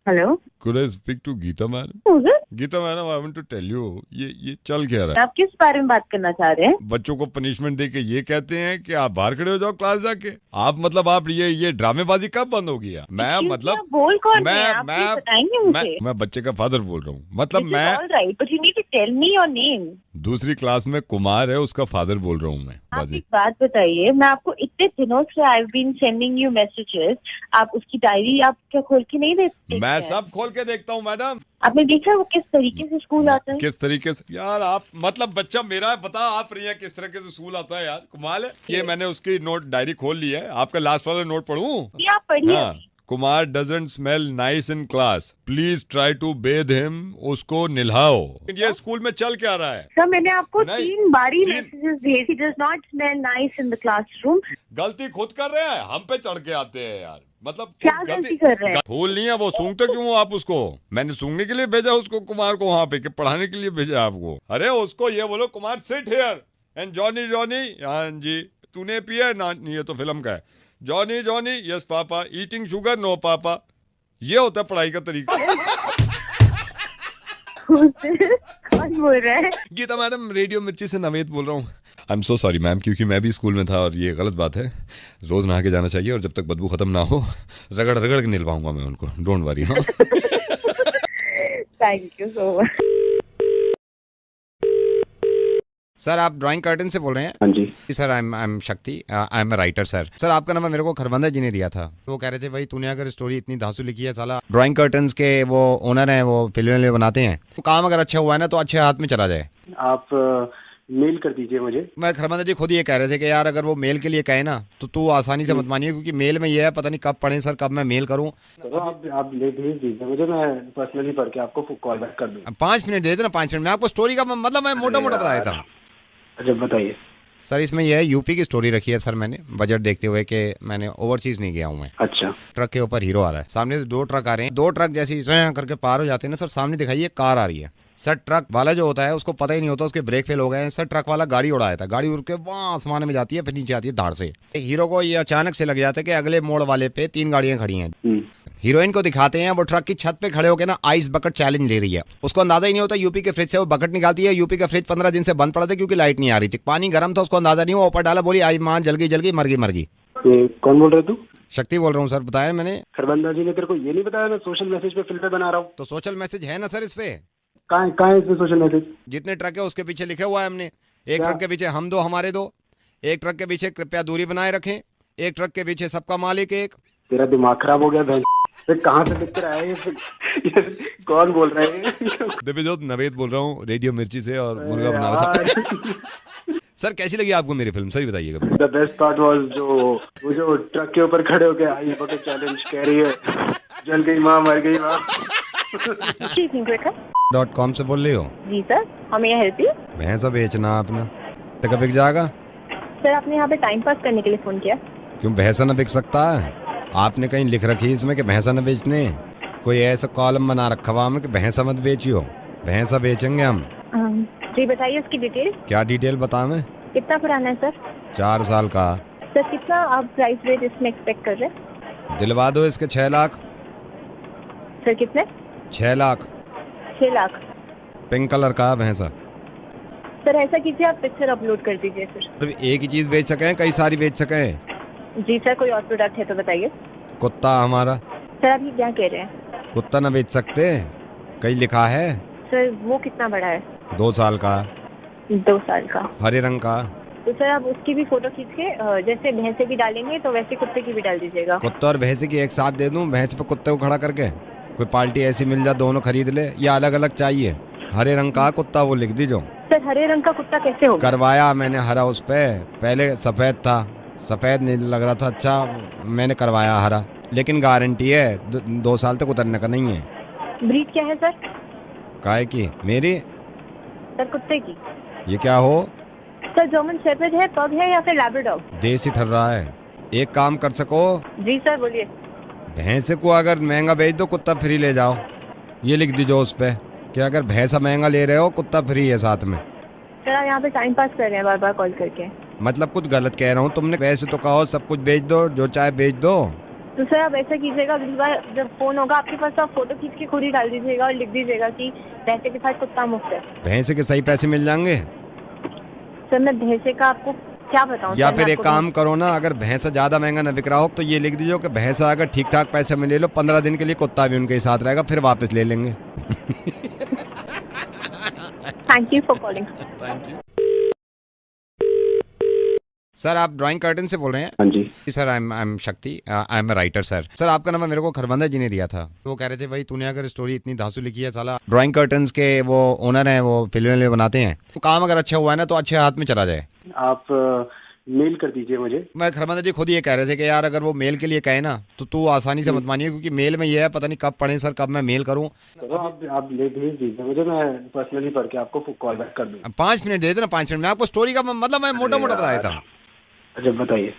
Hello. Could I speak to Geeta madam? Who's it? Geeta madam, I want to tell you, ये चल क्या रहा है? आप किस बारे में बात करना चाह रहे हैं? बच्चों को पनिशमेंट दे के ये कहते हैं कि आप बाहर खड़े हो जाओ क्लास जाके। आप मतलब आप ये ड्रामेबाजी कब बंद होगी यार? मैं Excuse me, मतलब आप बोल कौन रहे हैं? मैं आप मैं प्लीज बताएंगे मुझे? मैं बच्चे का फादर बोल रहा हूँ। मतलब This is मैं all right, but you need to tell me your name. दूसरी क्लास में कुमार है, उसका फादर बोल रहा हूँ मैं। आप बाजी एक बात बताइए, मैं आपको इतने दिनों से I've been sending you messages, आप उसकी डायरी आप क्या खोल के नहीं देखते मैं हैं? सब खोल के देखता हूँ मैडम। आपने देखा वो किस तरीके से स्कूल आता है? किस तरीके से यार? आप मतलब बच्चा मेरा है, बता आप रही है किस तरीके से स्कूल आता है यार? कमाल है। ये मैंने उसकी नोट डायरी खोल ली है। आपका लास्ट वाला नोट पढ़ूं? ये आप पढ़िए हाँ। अभी। Kumar doesn't smell nice in class, please try to bathe him. उसको निल्हाओ। ये स्कूल में चल क्या रहा है? सर मैंने आपको नहीं, 3 बारी तीन- मैसेजेस भेजे। He does not smell nice in the classroom. गलती खुद कर रहे हैं, हम पे चढ़ के आते हैं यार। मतलब क्या गलती कर रहे हैं? फूल नहीं है वो, सूंघते क्यों हो आप उसको? मैंने सूंघने के लिए भेजा उसको, कुमार को वहां पे, कि पढ़ाने के लिए भेजा आपको? अरे उसको ये बोलो, Kumar sit here and Johnny Johnny. हाँ जी, तूने पिया ना? ये तो फिल्म का है। Johnny Johnny, yes papa. Eating sugar, no papa. ये होता है पढ़ाई का तरीका। कौन बोल रहा है? गीता मैडम, रेडियो मिर्ची से नवेद बोल रहा हूँ। आई एम सो सॉरी मैम, क्योंकि मैं भी स्कूल में था और ये गलत बात है। रोज नहा के जाना चाहिए और जब तक बदबू खत्म ना हो रगड़ रगड़ के निलवाऊंगा मैं उनको। Don't worry. हाँ। Thank you so much. Sir आप ड्राइंग कर्टन से बोल रहे हैं? हाँ जी। सर आई एम शक्ति, I am a writer sir. Sir आपका नंबर मेरे को खरबंदा जी ने दिया था। वो कह रहे थे भाई तूने अगर स्टोरी इतनी धांसू लिखी है, साला ड्राइंग कर्टन्स के वो ओनर हैं, वो फिल्में बनाते हैं, तो काम अगर अच्छा हुआ है ना तो अच्छे हाथ में चला जाए। आप मेल कर दीजिए मुझे। मैं खरबंदा जी खुद ये कह रहे थे कि यार अगर वो मेल के लिए कहे ना तो तू आसानी से मत मानिए, क्योंकि मेल में ये है पता नहीं कब पढ़े सर, कब मैं मेल करूँ। चलो आप ले भेज दीजिए मुझे, मैं पर्सनली पढ़ के आपको कॉल बैक कर दूँगा। 5 मिनट दे देना, 5 मिनट में आपको स्टोरी का मतलब मैं मोटा मोटा बताया था। अच्छा बताइए सर इसमें यह है, यूपी की स्टोरी रखी है सर मैंने, बजट देखते हुए कि मैंने ओवरसीज नहीं गया हूँ मैं। अच्छा। ट्रक के ऊपर हीरो आ रहा है, सामने से 2 ट्रक आ रहे हैं, 2 ट्रक जैसे ही करके पार हो जाते हैं ना सर, सामने दिखाई एक कार आ रही है। सर ट्रक वाला जो होता है उसको पता ही नहीं होता उसके ब्रेक फेल हो गए हैं सर। ट्रक वाला गाड़ी उड़ाया था, गाड़ी उड़ के वहाँ आसमान में जाती है, फिर नीचे आती है धाड़ से। हीरो को ये अचानक से लग जाता है कि अगले मोड़ वाले पे 3 गाड़ियां खड़ी हैं। हीरोइन को दिखाते हैं वो ट्रक की छत पे खड़े होकर ना आइस बकेट चैलेंज ले रही है। उसको अंदाजा ही नहीं होता, यूपी के फ्रिज से वो बकेट निकालती है। यूपी का फ्रिज 15 दिन से बंद पड़ा था क्योंकि लाइट नहीं आ रही थी, पानी गर्म था, उसको अंदाजा नहीं हुआ, ऊपर डाला, बोली आई मां जल गई मर गई मर गई। कौन बोल रहे तू? शक्ति बोल रहा हूँ सर, बताया मैंने। खरबंदा जी ने तेरे को ये नहीं बताया मैं सोशल मैसेज पे फिल्में बना रहा हूँ? तो सोशल मैसेज है ना सर इस पे। कहाँ है इसमें सोशल मैसेज? जितने ट्रक है उसके पीछे लिखा हुआ है हमने। एक ट्रक के पीछे हम 2 हमारे 2, एक ट्रक के पीछे कृपया दूरी बनाए रखें, एक ट्रक के पीछे सबका मालिक एक। तेरा दिमाग खराब हो गया बहन? कहाँ से लिख कर आया ये कौन बोल रहा है? दिव्यजोत नवेद बोल रहा हूँ रेडियो मिर्ची से, और मुर्गा बना रहा था। सर कैसी लगी आपको मेरी फिल्म, सही बताइएगा। द बेस्ट पार्ट वाज वो जो ट्रक के ऊपर खड़े होके आइस बकेट चैलेंज कह रही है, जल गई माँ मर गई माँ। .com से बोल रही हो? जी सर, हमें यह हेल्प यू? भैंसा बेचना अपना तो बिक जाएगा। सर आपने यहाँ पे टाइम पास करने के लिए फोन किया? क्यों भैंसा न बिक सकता है? आपने कहीं लिख रखी है इसमें कि भैंसा न बेचने? कोई ऐसा कॉलम बना रखा हुआ हमें कि भैंसा मत बेचियो, भैंसा बेचेंगे हम। जी बताइए उसकी डिटेल। क्या डिटेल बताऊं? कितना पुराना है सर? 4 साल का। सर कितना आप प्राइस रेट इसमें एक्सपेक्ट कर रहे हैं? दिलवा दो इसके 6 लाख। सर कितने? 6 लाख। 6 लाख। पिंक कलर का भैंसा। सर ऐसा कीजिए, आप पिक्चर अपलोड कर दीजिए फिर। सिर्फ एक ही चीज बेच सकें, कई सारी बेच सकें? जी सर, कोई और प्रोडक्ट है तो बताइए। कुत्ता हमारा। सर आप ये क्या कह रहे हैं? कुत्ता न बेच सकते, कहीं लिखा है। सर वो कितना बड़ा है? 2 साल का। 2 साल का। हरे रंग का। तो सर आप उसकी भी फोटो खींच के जैसे भैंसे की डालेंगे तो वैसे कुत्ते की भी डाल दीजिएगा। कुत्ता और भैंसे की एक साथ दे दूं, भैंस पे कुत्ते को खड़ा करके? कोई पार्टी ऐसी मिल जाए दोनों खरीद ले, या अलग अलग चाहिए? हरे रंग का कुत्ता वो लिख दीजो। सर हरे रंग का कुत्ता कैसे होगा? करवाया मैंने हरा उस पे, पहले सफेद था, सफेद नहीं लग रहा था अच्छा, मैंने करवाया हरा, लेकिन गारंटी है 2 साल तक उतरने का नहीं है। ब्रीड क्या है सर? काय की? मेरी? सर कुत्ते की। ये क्या हो? सर जर्मन शेफर्ड है, पग है या फिर लैब्राडोर? देसी ठर रहा है। एक काम कर सको? जी सर बोलिए। भैंसे को अगर महंगा बेच दो कुत्ता फ्री ले जाओ, ये लिख दीजिए उस पे कि अगर भैंसा महंगा ले रहे हो कुत्ता फ्री है साथ में। सर आप यहाँ पे टाइम पास कर रहे हैं बार बार कॉल करके। मतलब कुछ गलत कह रहा हूँ? तुमने वैसे तो कहो सब कुछ बेच दो, जो चाहे बेच दो। तो सर आप ऐसा कीजिएगा, अगली बार जब फोन होगा आपके पास तो आप फोटो खींच के खुद ही डाल दीजिएगा और लिख दीजिएगा कि भैंसे के साथ कुत्ता मुफ्त है। भैंसे के सही पैसे मिल जाएंगे सर मैं भैंसे का आपको क्या बताऊं? या सर, फिर मैं एक आपको काम करो ना, अगर भैंसा ज्यादा महंगा न बिक रहा हो तो ये लिख दीजिए कि भैंसा अगर ठीक ठाक पैसे में ले लो 15 दिन के लिए कुत्ता भी उनके साथ रहेगा, फिर वापस ले लेंगे। Thank you for calling. Thank you sir. आप ड्राइंग कर्टन से बोल रहे हैं? हाँ जी सर आई एम शक्ति, I am writer sir. Sir आपका नंबर मेरे को खरबंदा जी ने दिया था, वो कह रहे थे भाई तूने अगर स्टोरी इतनी धांसू लिखी है, साला ड्राइंग कर्टन्स के वो ओनर हैं, वो फिल्में बनाते हैं, तो काम अगर अच्छा हुआ है ना तो अच्छे हाथ में चला जाए। आप मेल कर दीजिए मुझे। मैं खरबंदा जी खुद ये कह रहे थे कि यार अगर वो मेल के लिए कहे ना तो तू आसानी से मत मानिए, क्योंकि मेल में ये है पता नहीं कब पढ़े सर, कब मैं मेल करूँ। चलो आप ले भेज दीजिए मुझे, मैं पर्सनली पढ़ के आपको कॉल बैक कर दूँगा। 5 मिनट दे देना, 5 मिनट में आपको स्टोरी का मतलब मैं मोटा मोटा बताया था। अच्छा बताइए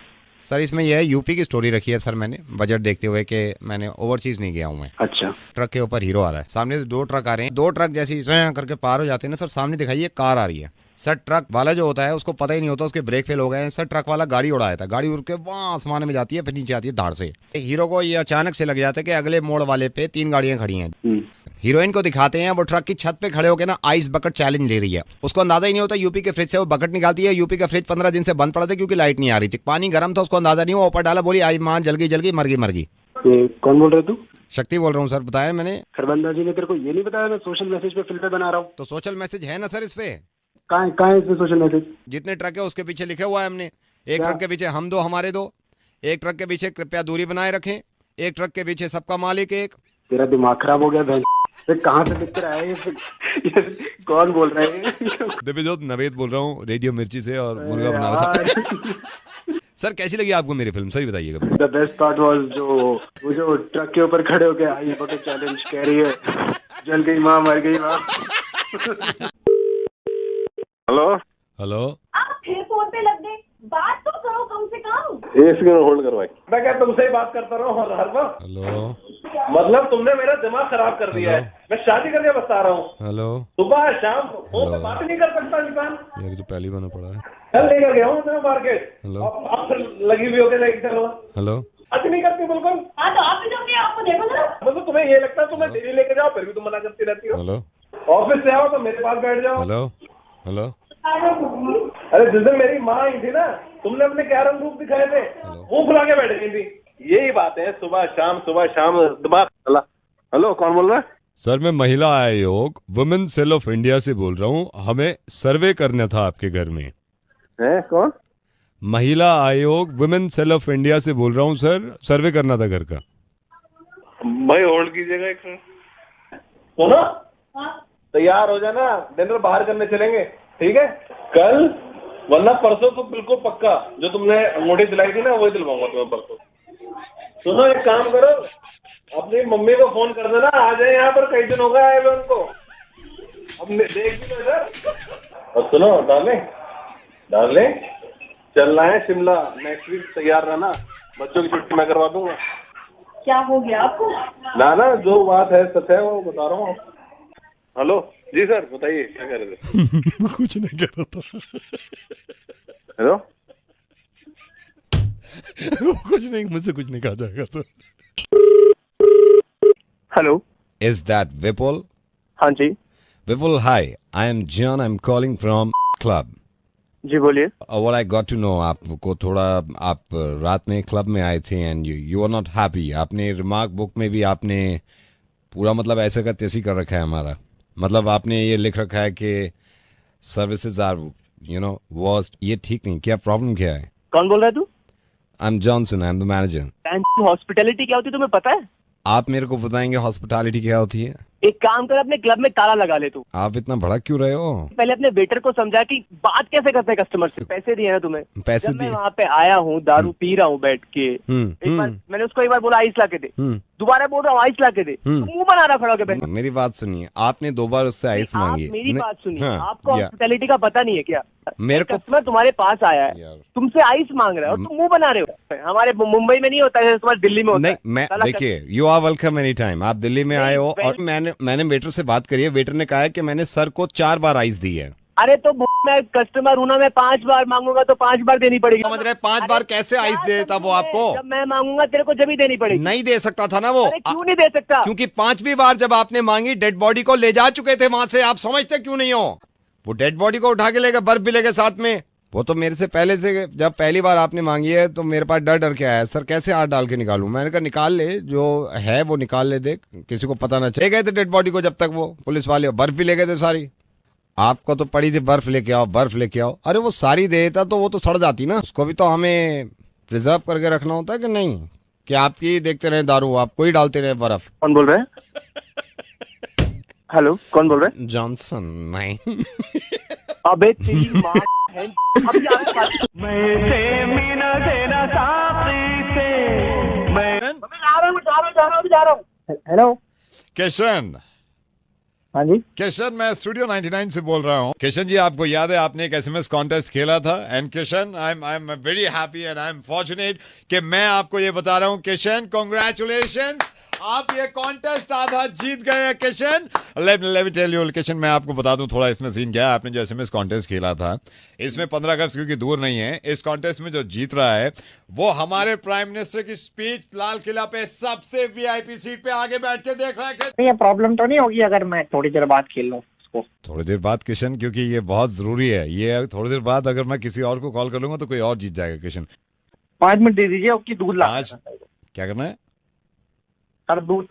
सर इसमें यह है यूपी की स्टोरी रखी है सर मैंने, बजट देखते हुए कि मैंने ओवरसीज नहीं गया हूँ मैं। अच्छा ट्रक के ऊपर हीरो आ रहा है, सामने से 2 ट्रक आ रहे हैं, 2 ट्रक जैसी करके पार हो जाते हैं ना सर, सामने दिखाई एक कार आ रही है। सर ट्रक वाला जो होता है उसको पता ही नहीं होता उसके ब्रेक फेल हो गए हैं। सर ट्रक वाला गाड़ी उड़ाया था, गाड़ी उड़ के वहाँ आसमान में जाती है, फिर नीचे आती है धाड़ से। हीरो को ये अचानक से लग जाता है कि अगले मोड़ वाले पे 3 गाड़ियां खड़ी हैं। हीरोइन को दिखाते हैं वो ट्रक की छत पे खड़े होकर ना आइस बकेट चैलेंज ले रही है। उसको अंदाजा ही नहीं होता यूपी के फ्रिज से वो बकेट निकालती है। यूपी का फ्रिज 15 दिन से बंद पड़ा था क्योंकि लाइट नहीं आ रही थी, पानी गर्म था, उसको अंदाजा नहीं हुआ, ऊपर डाला, बोली आई मां जल गई मर गई। कौन बोल रहे तू? शक्ति बोल रहा हूँ सर, बताया मैंने। खरबंदा जी ने तेरे को ये नहीं बताया मैं सोशल मैसेज पे फिल्टर बना रहा हूँ? तो सोशल मैसेज है ना सर इस पे, कहाँ है इसमें सोशल मैसेज? जितने ट्रक है उसके पीछे लिखे हुआ है हमने। एक ट्रक के पीछे हम 2 हमारे 2, एक ट्रक के पीछे कृपया दूरी बनाए रखें, एक ट्रक के पीछे सबका मालिक एक। तेरा दिमाग खराब हो गया बहन, कहाँ से लिख कर आया ये? कौन बोल रहा है? दिव्यजोत नवेद बोल रहा हूँ रेडियो मिर्ची से, और मुर्गा बना रहा था। सर कैसी लगी आपको मेरी फिल्म, सही बताइएगा। द बेस्ट पार्ट वाज जो ट्रक के ऊपर खड़े होके आई बकेट चैलेंज कह रही है जल गई माँ मर गई माँ। हेलो हेलो, आप फिर फोन पे लग गए, बात तो करो कम से कम। एक सेकंड होल्ड करवाई। मैं क्या तुमसे ही बात करता रहा हूँ हर वक्त? हेलो, मतलब तुमने मेरा दिमाग खराब कर दिया है। मैं शादी करके बता रहा हूँ, हेलो, सुबह शाम फोन पे बात नहीं कर सकता इंसान। यार तो पहली बार पड़ा है। कल लेकर गया हूँ मैं मार्केट, हेलो, अब फिर लगी हुई होगी लेके चलो। हेलो, अच्छी नहीं करती बिल्कुल। हाँ तो आप भी आपको देखो ना। मतलब तुम्हें ये लगता है तुम्हें डेली लेके जाओ फिर भी तुम मना करती रहती हो। हेलो, ऑफिस से आओ तो मेरे पास बैठ जाओ। हेलो, हेलो, अरे जिस दिन मेरी माँ आई थी ना, तुमने अपने क्या रंग रूप दिखाए थे, वो फुला के बैठ गई थी। यही बात है, सुबह शाम दिमाग। हेलो कौन बोल रहा है? सर मैं महिला आयोग वुमेन सेल ऑफ इंडिया से बोल रहा हूँ, हमें सर्वे करना था आपके घर में। है कौन? महिला आयोग वुमेन सेल ऑफ इंडिया से बोल रहा हूँ सर, सर्वे करना था घर का। भाई होल्ड कीजिएगा एक मिनट। सुनो, तैयार हो जाना, डिनर बाहर करने चलेंगे, ठीक है? कल वरना परसों तो बिल्कुल पक्का, जो तुमने अंगूठी दिलाई थी ना वही दिलवाऊंगा तुम्हें परसों। सुनो एक काम करो, अपनी मम्मी को फोन कर देना, आ जाए यहाँ पर, कई दिन हो गए आए हुए उनको। अब देख भी सर। और सुनो डार्लिंग चलना है शिमला नेक्स्ट वीक, तैयार रहना, बच्चों की छुट्टी मैं करवा दूंगा। क्या हो गया आपको? ना जो बात है सच है वो बता रहा हूँ। हेलो जी सर बताइए क्या कह रहे थे? कुछ नहीं कह रहा था। हेलो कुछ नहीं, मुझसे कुछ नहीं कहा जाएगा sir. Hello, is that Vipul? हाँ जी Vipul hi, I am John, I am calling from club. जी बोलिए। What I got to know, आपको थोड़ा, आप रात में क्लब में आए थे and you are not happy. आपने रिमार्क बुक में भी आपने पूरा मतलब ऐसे का तैसी कर रखा है हमारा, मतलब आपने ये लिख रखा है कि सर्विसेज आर वर्स्ट। ये ठीक नहीं, क्या प्रॉब्लम क्या है? कौन बोल रहा है तू? I am Johnson, I am the manager. Hospitality क्या होती है तुम्हें पता है? आप मेरे को बताएंगे हॉस्पिटैलिटी क्या होती है? एक काम कर, अपने क्लब में ताला लगा ले तू। आप इतना भड़क क्यों रहे हो? पहले अपने वेटर को समझा कि बात कैसे करते हैं कस्टमर से। पैसे दिए ना तुम्हें? पैसे जब मैं दिए? वहाँ पे आया हूँ, दारू पी रहा हूँ बैठ के, एक बार मैंने उसको एक बार बोला आइस ला के दे, दोबारा बोल रहा हूँ आइस ला के दे, मुंह बना रहा खड़ा होकर। मेरी बात सुनिए, आपने 2 बार उससे आइस मांगी। मेरी बात सुनिए, हाँ, आपको हॉस्पिटैलिटी का पता नहीं है क्या? मेरे को कस्टमर तुम्हारे पास आया है, यार। तुमसे आइस मांग रहा है और तुम मुंह बना रहे हो। हमारे मुंबई में नहीं होता है, तुम्हारे दिल्ली में होता नहीं, है। मैं देखिए, you are welcome any time. आप दिल्ली में आए हो और मैंने वेटर से बात करी है, वेटर ने कहा है कि मैंने सर को 4 बार आइस दी है। अरे तो मैं कस्टमर हूँ ना, मैं 5 बार मांगूंगा तो 5 बार देनी पड़ेगी। समझ रहे 5 बार कैसे आइस देता वो आपको? जब मैं मांगूंगा तेरे को जब ही देनी पड़ेगी। नहीं दे सकता था ना वो। अरे क्यों नहीं दे सकता? क्योंकि 5वीं बार जब आपने मांगी डेड बॉडी को ले जा चुके थे वहां से, आप समझते क्यों नहीं हो? वो डेड बॉडी को उठा के ले गए, बर्फ भी ले गए साथ में। वो तो मेरे से पहले से, जब पहली बार आपने मांगी है तो मेरे पास डर के आया, सर कैसे हाथ डाल के निकालूं? मैंने कहा निकाल ले, जो है वो निकाल ले, देख किसी को पता ना चले। गए थे डेड बॉडी को जब तक वो पुलिस वाले, बर्फ भी ले गए थे सारी। आपको तो पड़ी थी बर्फ लेके आओ, बर्फ लेके आओ। अरे वो सारी दे देता तो वो तो सड़ जाती ना, उसको भी तो हमें प्रिजर्व करके रखना होता है कि नहीं, कि आपकी देखते रहे दारू, आपको ही डालते रहे बर्फ। कौन बोल रहे हैं? हेलो, कौन बोल रहे हैं? जॉनसन नहीं। अबे तेरी माँ है। अभी आ रहा हूँ। मैं मीना देना साथी से मैं जा रहा हूँ। हेलो किशन। हाँ जी किशन, मैं स्टूडियो 99 से बोल रहा हूँ। किशन जी, आपको याद है आपने एक एसएमएस कॉन्टेस्ट खेला था? And Kishan, I am very happy and I am fortunate कि मैं आपको ये बता रहा हूँ किशन, कांग्रेचुलेशन, आप ये कॉन्टेस्ट आधा जीत गए हैं Kishan. Let me tell you Kishan, मैं आपको बता दूं थोड़ा इसमें सीन क्या है। आपने जो एसएमएस कॉन्टेस्ट खेला था, इसमें 15 अगस्त क्योंकि दूर नहीं है, इस कॉन्टेस्ट में जो जीत रहा है वो हमारे प्राइम मिनिस्टर की स्पीच लाल किला पे सबसे वीआईपी सीट पे आगे बैठ के देख रहा है। ये प्रॉब्लम तो नहीं होगी अगर मैं थोड़ी देर बाद खेल लूँ उसको? थोड़ी देर बाद किशन, क्योंकि ये बहुत जरूरी है। ये थोड़ी देर बाद अगर मैं किसी और को कॉल कर लूंगा तो कोई और जीत जाएगा किशन। 5 मिनट दे दीजिए, उसकी दूध ला। क्या करना है? सर दूध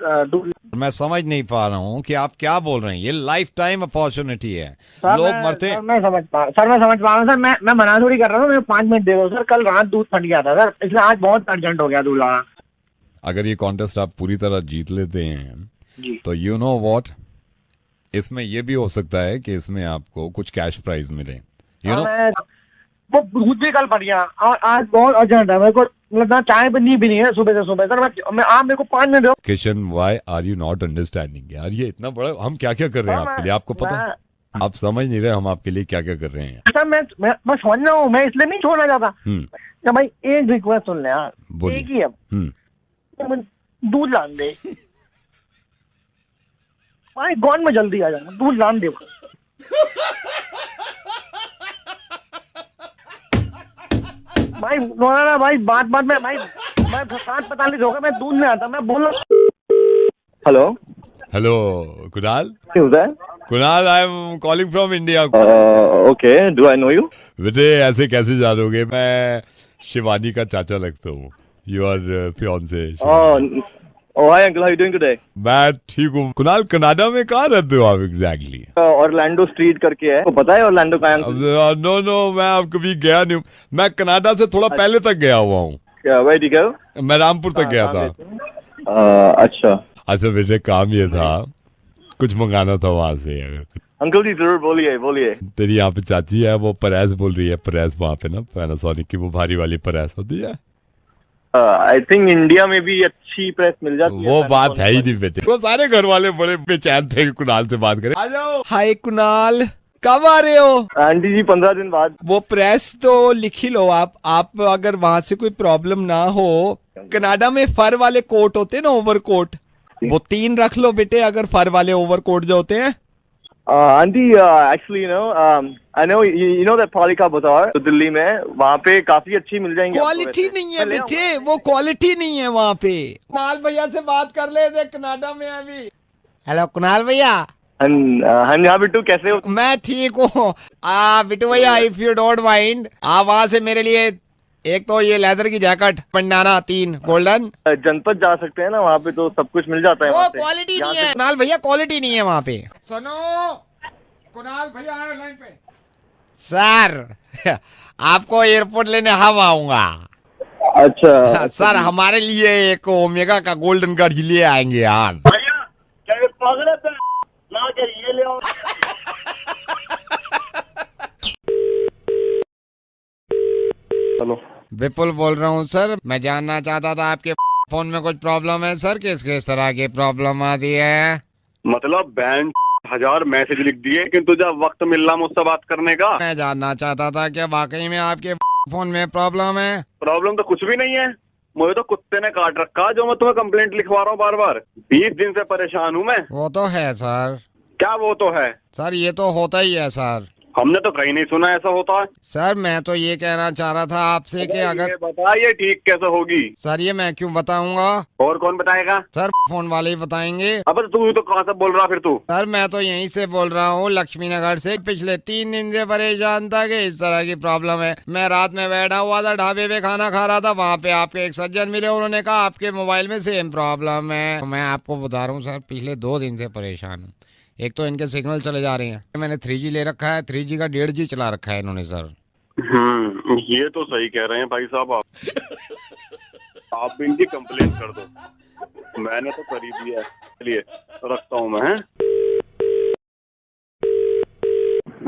मैं समझ नहीं पा रहा हूँ कि आप क्या बोल रहे हैं। ये लाइफ टाइम अपॉर्चुनिटी है, लोग मरते। सर मैं समझ पा रहा हूँ सर, मैं मना थोड़ी कर रहा हूँ। मैं 5 मिनट दे दो सर, कल रात दूध फट गया था सर, इसलिए आज बहुत अर्जेंट हो गया दूध लाना। अगर ये कॉन्टेस्ट आप पूरी तरह जीत लेते हैं जी तो यू नो व्हाट, इसमें ये भी हो सकता है कि इसमें आपको कुछ कैश प्राइज मिले। यू नो वो दूध भी कल फट गया और आज बहुत अर्जेंट है मेरे को, मतलब ना चाय बनी भी नहीं है सुबह से सुबह सर। मैं आप मेरे को 5 मिनट दो। Kishan, why are you not understanding यार? ये इतना बड़ा हम क्या क्या कर रहे हैं आपके लिए, आपको पता है? आप समझ नहीं रहे हम आपके लिए क्या क्या कर रहे हैं। सर मैं समझ रहा हूँ, मैं इसलिए नहीं छोड़ना चाहता। तो भाई एक रिक्वेस्ट सुन ले यार, एक ही है, दूध लान दे भाई, गौन में जल्दी आ जाना, दूध लान दे भाई। ना भाई बात में भाई, मैं 7:45 होगा, मैं दूध में आता, मैं बोल रहा। Hello hello Kunal. Kunal, I am calling from India. Okay, do I know you? बेटे ऐसे कैसे जानोगे, मैं शिवानी का चाचा लगता हूँ, your fiance. Oh, hi uncle, how are you doing today? मैं ठीक हूँ। कुणाल, कनाडा में कहाँ रहते हो आप एग्जैक्टली? ऑरलैंडो स्ट्रीट करके है, तो पता है ऑरलैंडो कहाँ है? नो, मैं अब कभी गया नहीं हूँ। मैं कनाडा से थोड़ा पहले तक गया हुआ हूँ। क्या वही ठीक है? मैं रामपुर तक गया था। अच्छा बेटे, काम ये था, कुछ मंगाना था वहाँ से। अंकल जी जरूर बोलिए। तेरी यहाँ पे चाची है, वो परेस बोल रही है, परेस वहाँ पे ना पैनासोनिक की वो भारी वाली परेस होती है। आई थिंक इंडिया में भी अच्छी प्रेस मिल जाती है। वो बात है ही नहीं बेटे, वो सारे घर वाले बड़े बेचैन थे कुणाल से बात करें। आ जाओ। हाय कुणाल, कब आ रहे हो? आंटी जी 15 दिन बाद। वो प्रेस तो लिख ही लो आप अगर वहां से कोई प्रॉब्लम ना हो। कनाडा में फर वाले कोट होते हैं ना, ओवरकोट, वो 3 रख लो बेटे, अगर फर वाले ओवरकोट जो होते हैं। Aunty actually I know you know that पालिका बाजार, तो दिल्ली में वहाँ पे काफी अच्छी मिल जाएंगी। क्वालिटी नहीं है बेटे, वो क्वालिटी नहीं है वहाँ पे। कुणाल भैया से बात कर ले, देख कनाडा में अभी। हेलो कुणाल भैया। हाँ जी, बिट्टू कैसे हो? मैं ठीक हूँ। बिट्टू भैया, इफ यू डोंट माइंड, आप वहाँ से मेरे लिए एक तो ये लेदर की जैकेट पंडाना 3 गोल्डन। जनपद जा सकते हैं ना, वहाँ पे तो सब कुछ मिल जाता है। वो क्वालिटी नहीं है कुणाल भैया, क्वालिटी नहीं है वहाँ पे। सुनो, कुणाल भैया आए लाइन पे। सर आपको एयरपोर्ट लेने हम आऊंगा। अच्छा सर, हमारे लिए एक ओमेगा का गोल्डन गढ़ लिए आएंगे यार। भैया क्या ये पागल है? ला के ये ले आओ। हेलो, विपुल बोल रहा हूँ सर। मैं जानना चाहता था आपके फोन में कुछ प्रॉब्लम है सर? किस तरह की प्रॉब्लम आती है? मतलब बैंड 1000 मैसेज लिख दिए, किंतु जब वक्त मिल रहा मुझसे बात करने का। मैं जानना चाहता था कि वाकई में आपके फोन में प्रॉब्लम है? प्रॉब्लम तो कुछ भी नहीं है, मुझे तो कुत्ते ने काट रखा, जो मैं तुम्हें कंप्लेंट लिखवा रहा हूँ बार बार। 20 दिन से परेशान हूँ मैं। वो तो है सर। क्या वो तो है सर? ये तो होता ही है सर। हमने तो कहीं नहीं सुना ऐसा होता है। सर मैं तो ये कहना चाह रहा था आपसे कि अगर ये बता ये ठीक कैसे होगी? सर ये मैं क्यों बताऊंगा? और कौन बताएगा? सर फोन वाले ही बताएंगे। अब तू तो कहाँ से बोल रहा फिर तू? सर मैं तो यहीं से बोल रहा हूँ, लक्ष्मी नगर से। पिछले 3 दिन से परेशान था कि इस तरह की प्रॉब्लम है। मैं रात में बैठा हुआ था, ढाबे पे खाना खा रहा था, वहाँ पे आपके एक सज्जन मिले, उन्होंने कहा आपके मोबाइल में सेम प्रॉब्लम है। तो मैं आपको बता रहा हूँ सर, पिछले 2 दिन से परेशान हूँ। एक तो इनके सिग्नल चले जा रहे हैं, मैंने 3G ले रखा है, 3G का 1.5G चला रखा है इन्होंने सर। ये तो सही कह रहे हैं भाई साहब आप भी इनकी कंप्लेंट कर दो। मैंने तो कर ही दिया है, चलिए रखता हूँ मैं।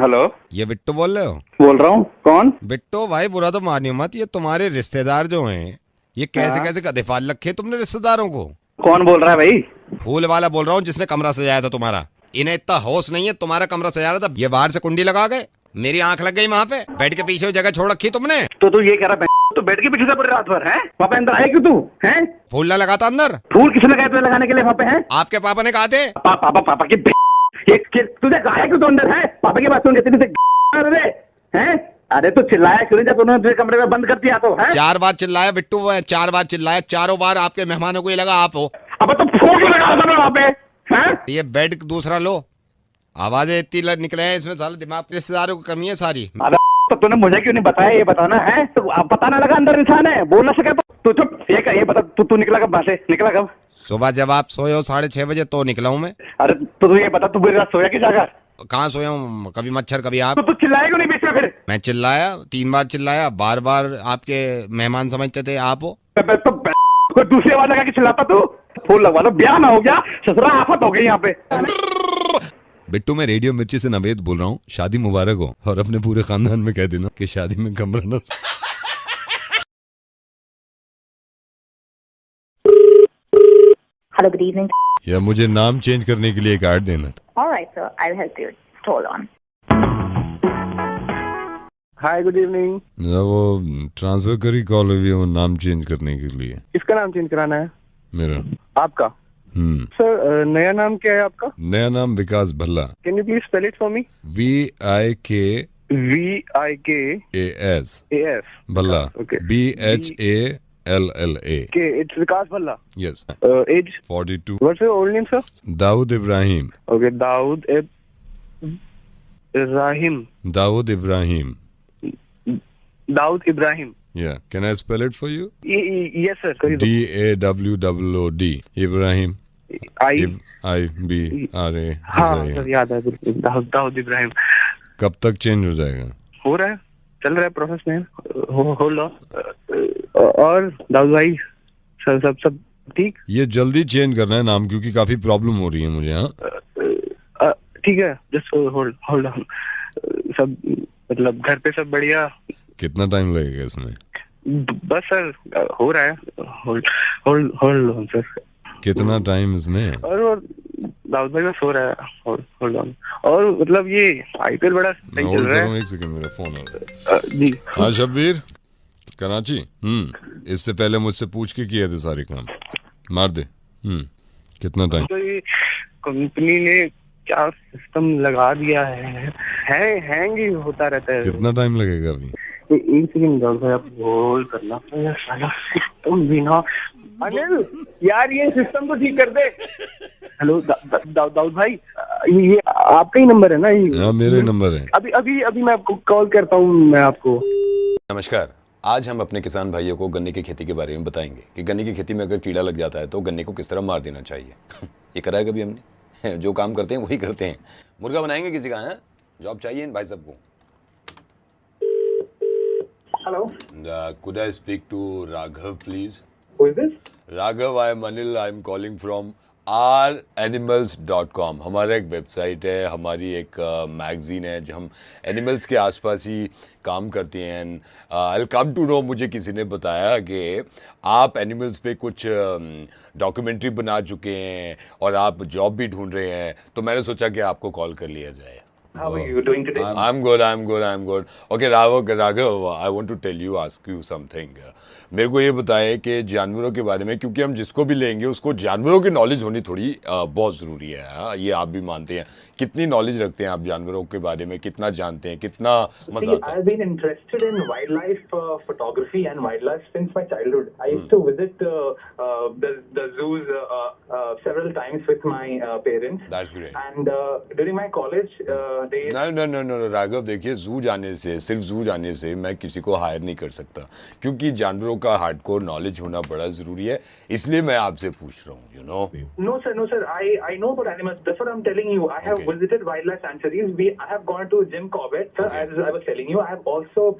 हेलो, ये बिट्टू बोल रहे हो? बोल रहा हूँ। कौन? बिट्टू भाई बुरा तो मानियो मत, ये तुम्हारे रिश्तेदार जो हैं, ये कैसे कैसे कदे फाल रखे तुमने रिश्तेदारों को। कौन बोल रहा है भाई? फूल वाला बोल रहा हूँ, जिसने कमरा सजाया था तुम्हारा। इन्हें इतना होश नहीं है, तुम्हारा कमरा सजा रहा था, ये बाहर से कुंडी लगा गए, मेरी आंख लग गई वहाँ पे। बेड के पीछे जगह छोड़ रखी तुमने। तो तू ये कह रहा है तो बेड के पीछे से पूरी रात भर है वहाँ पे अंदर आए क्यों तू? हैं? फूल ना लगाता अंदर? फूल किसने लगाए तुझे लगाने के लिए वहाँ पे? है आपके पापा ने कहा थे। पापा की तुझे गाया क्यों? तो अंदर है पापा की बात सुन के हैं? अरे तो चिल्लाया क्यों जब उन्होंने तुझे कमरे में बंद कर दिया? तो है 4 बार चिल्लाया बिट्टू, 4 बार चिल्लाया, चारों बार आपके मेहमानों को ये लगा आप हो। अब तो फोन क्यों लगा था वहाँ पे? हैं? ये बेड दूसरा लो, आवाजें इतनी निकले हैं इसमें, साले दिमाग रिश्तेदारों की कमी है सारी। तो तूने मुझे क्यों नहीं बताया? ये बताना है तो अब पता ना लगा अंदर इंसान है, बोल ना सके तो चुप। ये बता तू निकला कब? से निकला कब? सुबह जब आप सोए हो 6:30 बजे तो निकला हूँ मैं। अरे तो तू ये बता तू पूरी रात सोया की जाकर? कहाँ सोया हूँ, कभी मच्छर कभी आप। तो तू चिल्लाया क्यों नहीं बीच में फिर? मैं चिल्लाया, 3 बार चिल्लाया, बार बार आपके मेहमान समझते थे आप हो। तो कोई दूसरी आवाज लगा के चिल्लाता तू? फूल लगवा लो, ब्याह ना हो गया, ससुरा आफत हो गई यहाँ पे। बिट्टू मैं रेडियो मिर्ची से नवेद बोल रहा हूँ, शादी मुबारक हो, और अपने पूरे खानदान में कह देना कि शादी में कमरा न। Hello, good evening. या मुझे नाम चेंज करने के लिए एक ऐड देना था। All right, sir. I'll help you. Just hold on. Hi good evening. वो ट्रांसफर करी कॉल हुई है वो नाम चेंज करने के लिए। किसका नाम चेंज कराना है? मेरा। आपका? सर नया नाम क्या है आपका? नया नाम Vikas Bhalla. Can you please spell it for me? VIKAS Bhalla. BHALLA। Okay, it's Vikas Bhalla. Yes. Age? 42. What's your old name, sir? Dawood Ibrahim. Okay, Dawood Ibrahim. Dawood Ibrahim. Dawood Ibrahim. Yeah. Can I spell it for you? Yes, sir. DAWOOD. Ibrahim. IBRA. हाँ sir याद है बिल्कुल। दाऊद इब्राहिम। कब तक change हो जाएगा? हो रहा है, चल रहा है प्रोसेस में। Hold on. और दाऊद भाई सब ठीक? ये जल्दी चेंज करना है नाम, क्योंकि काफी प्रॉब्लम हो रही है मुझे। हाँ ठीक है, जस्ट होल्ड ऑन। सब मतलब घर पे सब बढ़िया? कितना टाइम लगेगा इसमें? बस सर हो रहा है। Hold on sir. कितना टाइम इसमें? और दाऊद भाई का सो रहा है। Hold on. और मतलब ये IPL बड़ा सही चल रहा है। एक सेकंड, मेरा फोन आ रहा है। जी हाँ शब्बीर, कराची। इससे पहले मुझसे पूछ के किए थे सारे काम। मार दे। कितना टाइम? तो ये कंपनी ने क्या सिस्टम लगा दिया है, हैंग ही होता रहता है। कितना टाइम लगेगा अभी? एक सेकंड दाऊद भाई, आप होल्ड करना। साला सिस्टम भी ना। अनिल यार ये सिस्टम तो ठीक कर दे। हेलो दाऊद भाई, ये आपका ही नंबर है ना? हाँ मेरे नंबर है। अभी मैं आपको कॉल करता हूँ। मैं आपको नमस्कार। आज हम अपने किसान भाइयों को गन्ने की खेती के बारे में बताएंगे कि गन्ने की खेती में अगर कीड़ा लग जाता है तो गन्ने को किस तरह मार देना चाहिए। ये करा है कभी हमने? जो काम करते हैं वही करते हैं। मुर्गा बनाएंगे किसी का? है जॉब चाहिए इन भाई सबको। Hello, could I speak to Raghav please? who is this? Raghav, I am Anil. I am calling from ouranimals.com। हमारा एक वेबसाइट है, हमारी एक मैगजीन है जो हम एनिमल्स के आसपास ही काम करती हैं। And I come to know, मुझे किसी ने बताया कि आप एनिमल्स पे कुछ डॉक्यूमेंट्री बना चुके हैं और आप जॉब भी ढूंढ रहे हैं, तो मैंने सोचा कि आपको कॉल कर लिया जाए। How are you doing today? I'm good. Okay, Raghav, I want to ask you something. मेरे को ये बताएं कि जानवरों के बारे में, क्योंकि हम जिसको भी लेंगे उसको जानवरों की नॉलेज होनी थोड़ी बहुत ज़रूरी है। हाँ, ये आप भी मानते हैं। कितनी नॉलेज रखते हैं आप जानवरों के बारे में, कितना जानते हैं, कितना मजा आता है? I've been interested in wildlife photography and wildlife since my childhood. I used to visit the zoos several times with my parents. That's great. And during my college days. No, Raghav देखिए, जू जाने से, सिर्फ जू जाने से मैं किसी को हायर नहीं कर सकता, क्योंकि जानवरों का हार्डकोर नॉलेज होना बड़ा जरूरी है, इसलिए मैं आपसे पूछ रहा हूँ, you know. No sir, I know about animals. That's what I'm telling you. I have visited wildlife sanctuaries. I have gone to Jim Corbett, sir. As I was telling you, I have also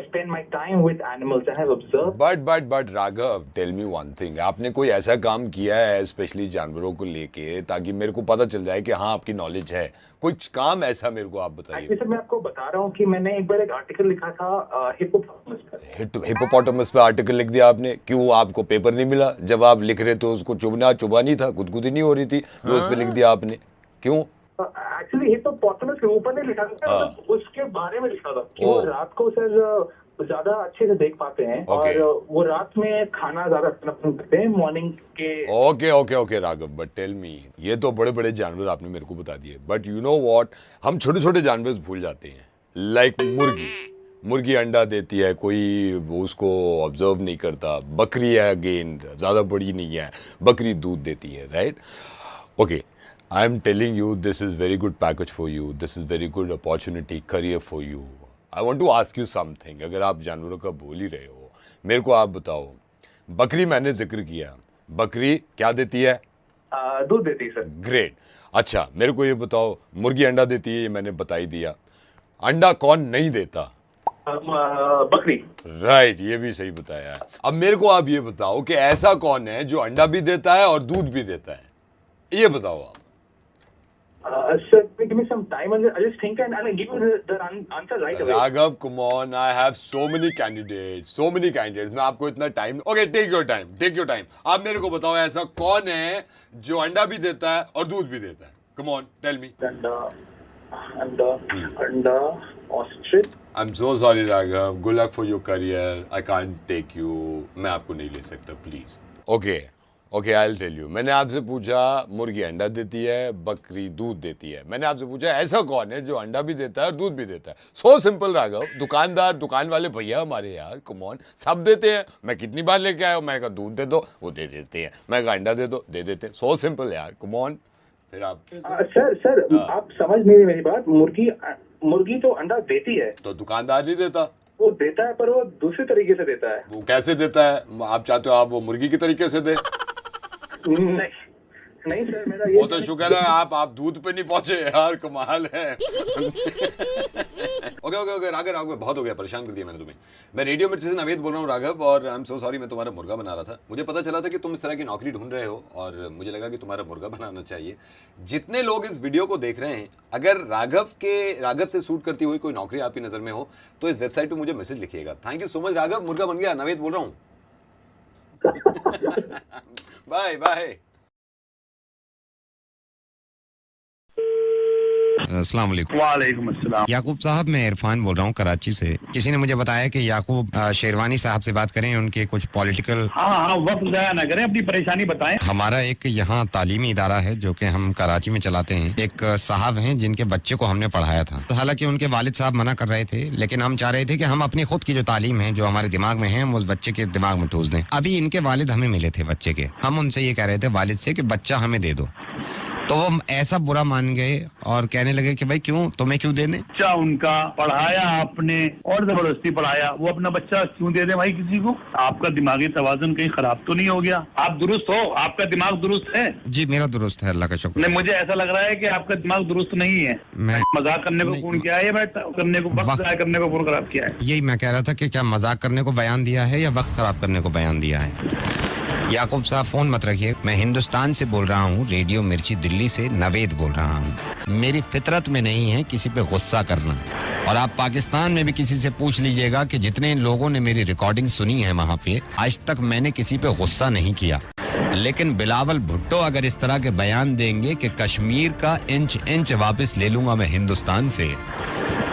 spend my time with animals. I have observed. But Raghav, tell me one thing. आपने कोई ऐसा काम किया है specially जानवरों को लेके, ताकि मेरे को पता चल जाए कि हाँ आपकी नॉलेज है? कुछ काम ऐसा मेरे को आप बताइए। सर मैं आपको बता रहा हूँ कि मैंने एक बार एक आर्टिकल लिखा था हिप्पोपोटामस पर। हिप्पोपोटामस पे आर्टिकल लिख दिया आपने? क्यों, आपको पेपर नहीं मिला जब आप लिख रहे थे? उसको चुभा नहीं था, गुदगुदी नहीं हो रही थी जो उस पे लिख दिया आपने? क्यों? एक्चुअली हिप्पोपोटामस के ऊपर नहीं लिखा था, उसके बारे में लिखा था कि वो रात को सर ज्यादा अच्छे से देख पाते हैं और वो रात में खाना ज्यादा पसंद करते हैं मॉर्निंग के। Okay Raghav, but tell me, ये तो बड़े बड़े जानवर आपने मेरे को बता दिए, बट यू नो व्हाट, हम छोटे छोटे जानवर भूल जाते हैं। लाइक मुर्गी अंडा देती है, कोई उसको ऑब्जर्व नहीं करता। बकरी है, अगेन ज्यादा बड़ी नहीं है, बकरी दूध देती है, right? Okay, I am telling you, this is very good package for you. This is very good opportunity, career for you. I want to ask you something. अगर आप जानवरों का बोल ही रहे हो, मेरे को आप बताओ, बकरी मैंने जिक्र किया, बकरी क्या देती है? दूध देती है सर। ग्रेट। अच्छा, मेरे को ये बताओ, मुर्गी अंडा देती है, ये मैंने बता ही दिया। अंडा कौन नहीं देता? बकरी। राइट, ये भी सही बताया है। अब मेरे को आप ये बताओ कि ऐसा कौन है जो अंडा भी देता है और दूध भी देता है? ये बताओ आप। Sir, give me some time. I'll just think and I'll give you the answer right away. Raghav, come on. I have so many candidates. मैं आपको इतना time. Okay, take your time. आप मेरे को बताओ, ऐसा कौन है जो अंडा भी देता है और दूध भी देता है? Come on, tell me. Anda, ostrich. I'm so sorry, Raghav. Good luck for your career. I can't take you. मैं आपको नहीं ले सकता, please. Okay, I'll tell you. मैंने आपसे पूछा मुर्गी अंडा देती है, बकरी दूध देती है। मैंने आपसे पूछा ऐसा कौन है जो अंडा भी देता है और दूध भी देता है? So simple Raghav. दुकान वाले भैया हमारे यार, कम ऑन, सब देते हैं। मैं कितनी बार लेके आया हूँ, मैंने कहा दूध दे दो, वो दे देते हैं। मैं कहा अंडा दे दो, दे देते हैं। सो सिंपल यार, कम ऑन। फिर आप सर आप समझ नहीं रहे मेरी बात। मुर्गी तो अंडा देती है, तो दुकानदार नहीं देता? वो देता है, पर वो दूसरे तरीके से देता है। वो कैसे देता है? आप चाहते हो आप वो मुर्गी के तरीके से दे? नहीं सर, मेरा ये वो तो शुक्र है आप दूध पे नहीं पहुंचे यार, कमाल है। ओके राघव, बहुत हो गया, परेशान कर दिया मैंने तुम्हें। मैं रेडियो मिर्ची से नवेद बोल रहा हूँ राघव, और आई एम सो सॉरी, मैं तुम्हारा मुर्गा बना रहा था। मुझे पता चला था कि तुम इस तरह की नौकरी ढूंढ रहे हो और मुझे लगा कि तुम्हारा मुर्गा बनाना चाहिए। जितने लोग इस वीडियो को देख रहे हैं, अगर राघव से सूट करती हुई कोई नौकरी आपकी नजर में हो तो इस वेबसाइट पे मुझे मैसेज लिखिएगा। Thank you so much Raghav, मुर्गा बन गया। नवेद बोल रहा हूँ। बाय। अस्सलाम वालेकुम। वालेकुम अस्सलाम। याकूब साहब, मैं इरफान बोल रहा हूँ कराची से। किसी ने मुझे बताया कि याकूब शेरवानी साहब से बात करें, उनके कुछ पॉलिटिकल। हाँ, वक्त ज़ाया ना करें, अपनी परेशानी बताएं। हमारा एक यहाँ तालीमी इदारा है जो कि हम कराची में चलाते हैं। एक साहब हैं जिनके बच्चे को हमने पढ़ाया था। हालांकि उनके वालिद साहब मना कर रहे थे, लेकिन हम चाह रहे थे कि हम अपनी खुद की जो तालीम है, जो हमारे दिमाग में है, हम उस बच्चे के दिमाग में ठूस दें। अभी इनके वालिद हमें मिले थे बच्चे के। हम उनसे ये कह रहे थे वालिद से कि बच्चा हमें दे दो, तो वो ऐसा बुरा मान गए और कहने लगे कि भाई क्यों, तुम्हें क्यों देने? बच्चा उनका पढ़ाया आपने और जबरदस्ती पढ़ाया, वो अपना बच्चा क्यों दे दे भाई किसी को? आपका दिमागी तवाज़ुन कहीं खराब तो नहीं हो गया? आप दुरुस्त हो? आपका दिमाग दुरुस्त है? जी मेरा दुरुस्त है, अल्लाह का शुक्र। नहीं, मुझे ऐसा लग रहा है कि आपका दिमाग दुरुस्त नहीं है। मैं मजाक करने को फोन किया है या करने को वक्त करने को फोन खराब किया है? यही मैं कह रहा था कि क्या मजाक करने को बयान दिया है या वक्त खराब करने को बयान दिया है? याकूब साहब फोन मत रखिए, मैं हिंदुस्तान से बोल रहा हूँ, रेडियो मिर्ची दिल्ली से नवेद बोल रहा हूँ। मेरी फितरत में नहीं है किसी पे गुस्सा करना, और आप पाकिस्तान में भी किसी से पूछ लीजिएगा कि जितने लोगों ने मेरी रिकॉर्डिंग सुनी है वहाँ पे, आज तक मैंने किसी पे गुस्सा नहीं किया। लेकिन बिलावल भुट्टो अगर इस तरह के बयान देंगे कि कश्मीर का इंच वापस ले लूंगा मैं हिंदुस्तान से,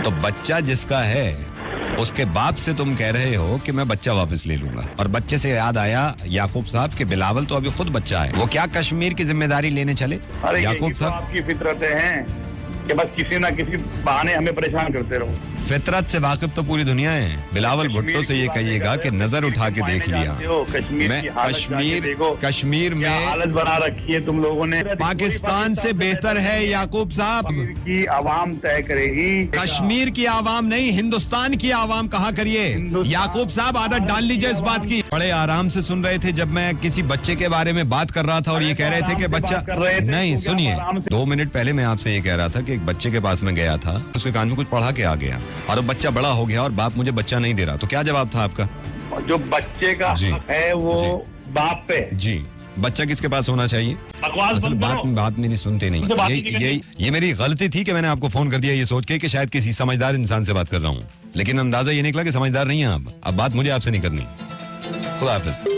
तो बच्चा जिसका है उसके बाप से तुम कह रहे हो कि मैं बच्चा वापस ले लूंगा, और बच्चे से याद आया याकूब साहब कि बिलावल तो अभी खुद बच्चा है, वो क्या कश्मीर की जिम्मेदारी लेने चले? अरे याकूब साहब, आपकी फितरतें हैं कि बस किसी ना किसी बहाने हमें परेशान करते रहो। फितरत से वाकिफ तो पूरी दुनिया है। बिलावल भुट्टो से ये कहिएगा कि नजर उठा के देख लिया, मैं कश्मीर में हालत बना रखी है तुम लोगों ने। पाकिस्तान से बेहतर है याकूब साहब, की आवाम तय करेगी। कश्मीर की आवाम नहीं, हिंदुस्तान की आवाम कहा करिए। याकूब साहब आदत डाल लीजिए इस बात की। बड़े आराम से सुन रहे थे जब मैं किसी बच्चे के बारे में बात कर रहा था और ये कह रहे थे कि बच्चा नहीं, सुनिए 2 मिनट पहले मैं आपसे ये कह रहा था कि एक बच्चे के पास में गया था, उसके कान में कुछ पढ़ा के आ गया और अब बच्चा बड़ा हो गया और बाप मुझे बच्चा नहीं दे रहा, तो क्या जवाब था आपका? जो बच्चे का हक है वो बाप पे। जी, बच्चा किसके पास होना चाहिए? असल बात मेरी सुनते नहीं। ये मेरी गलती थी कि मैंने आपको फोन कर दिया ये सोच के कि शायद किसी समझदार इंसान से बात कर रहा हूँ, लेकिन अंदाजा ये निकला कि समझदार नहीं है आप। अब बात मुझे आपसे नहीं करनी। खुदा हाफिज।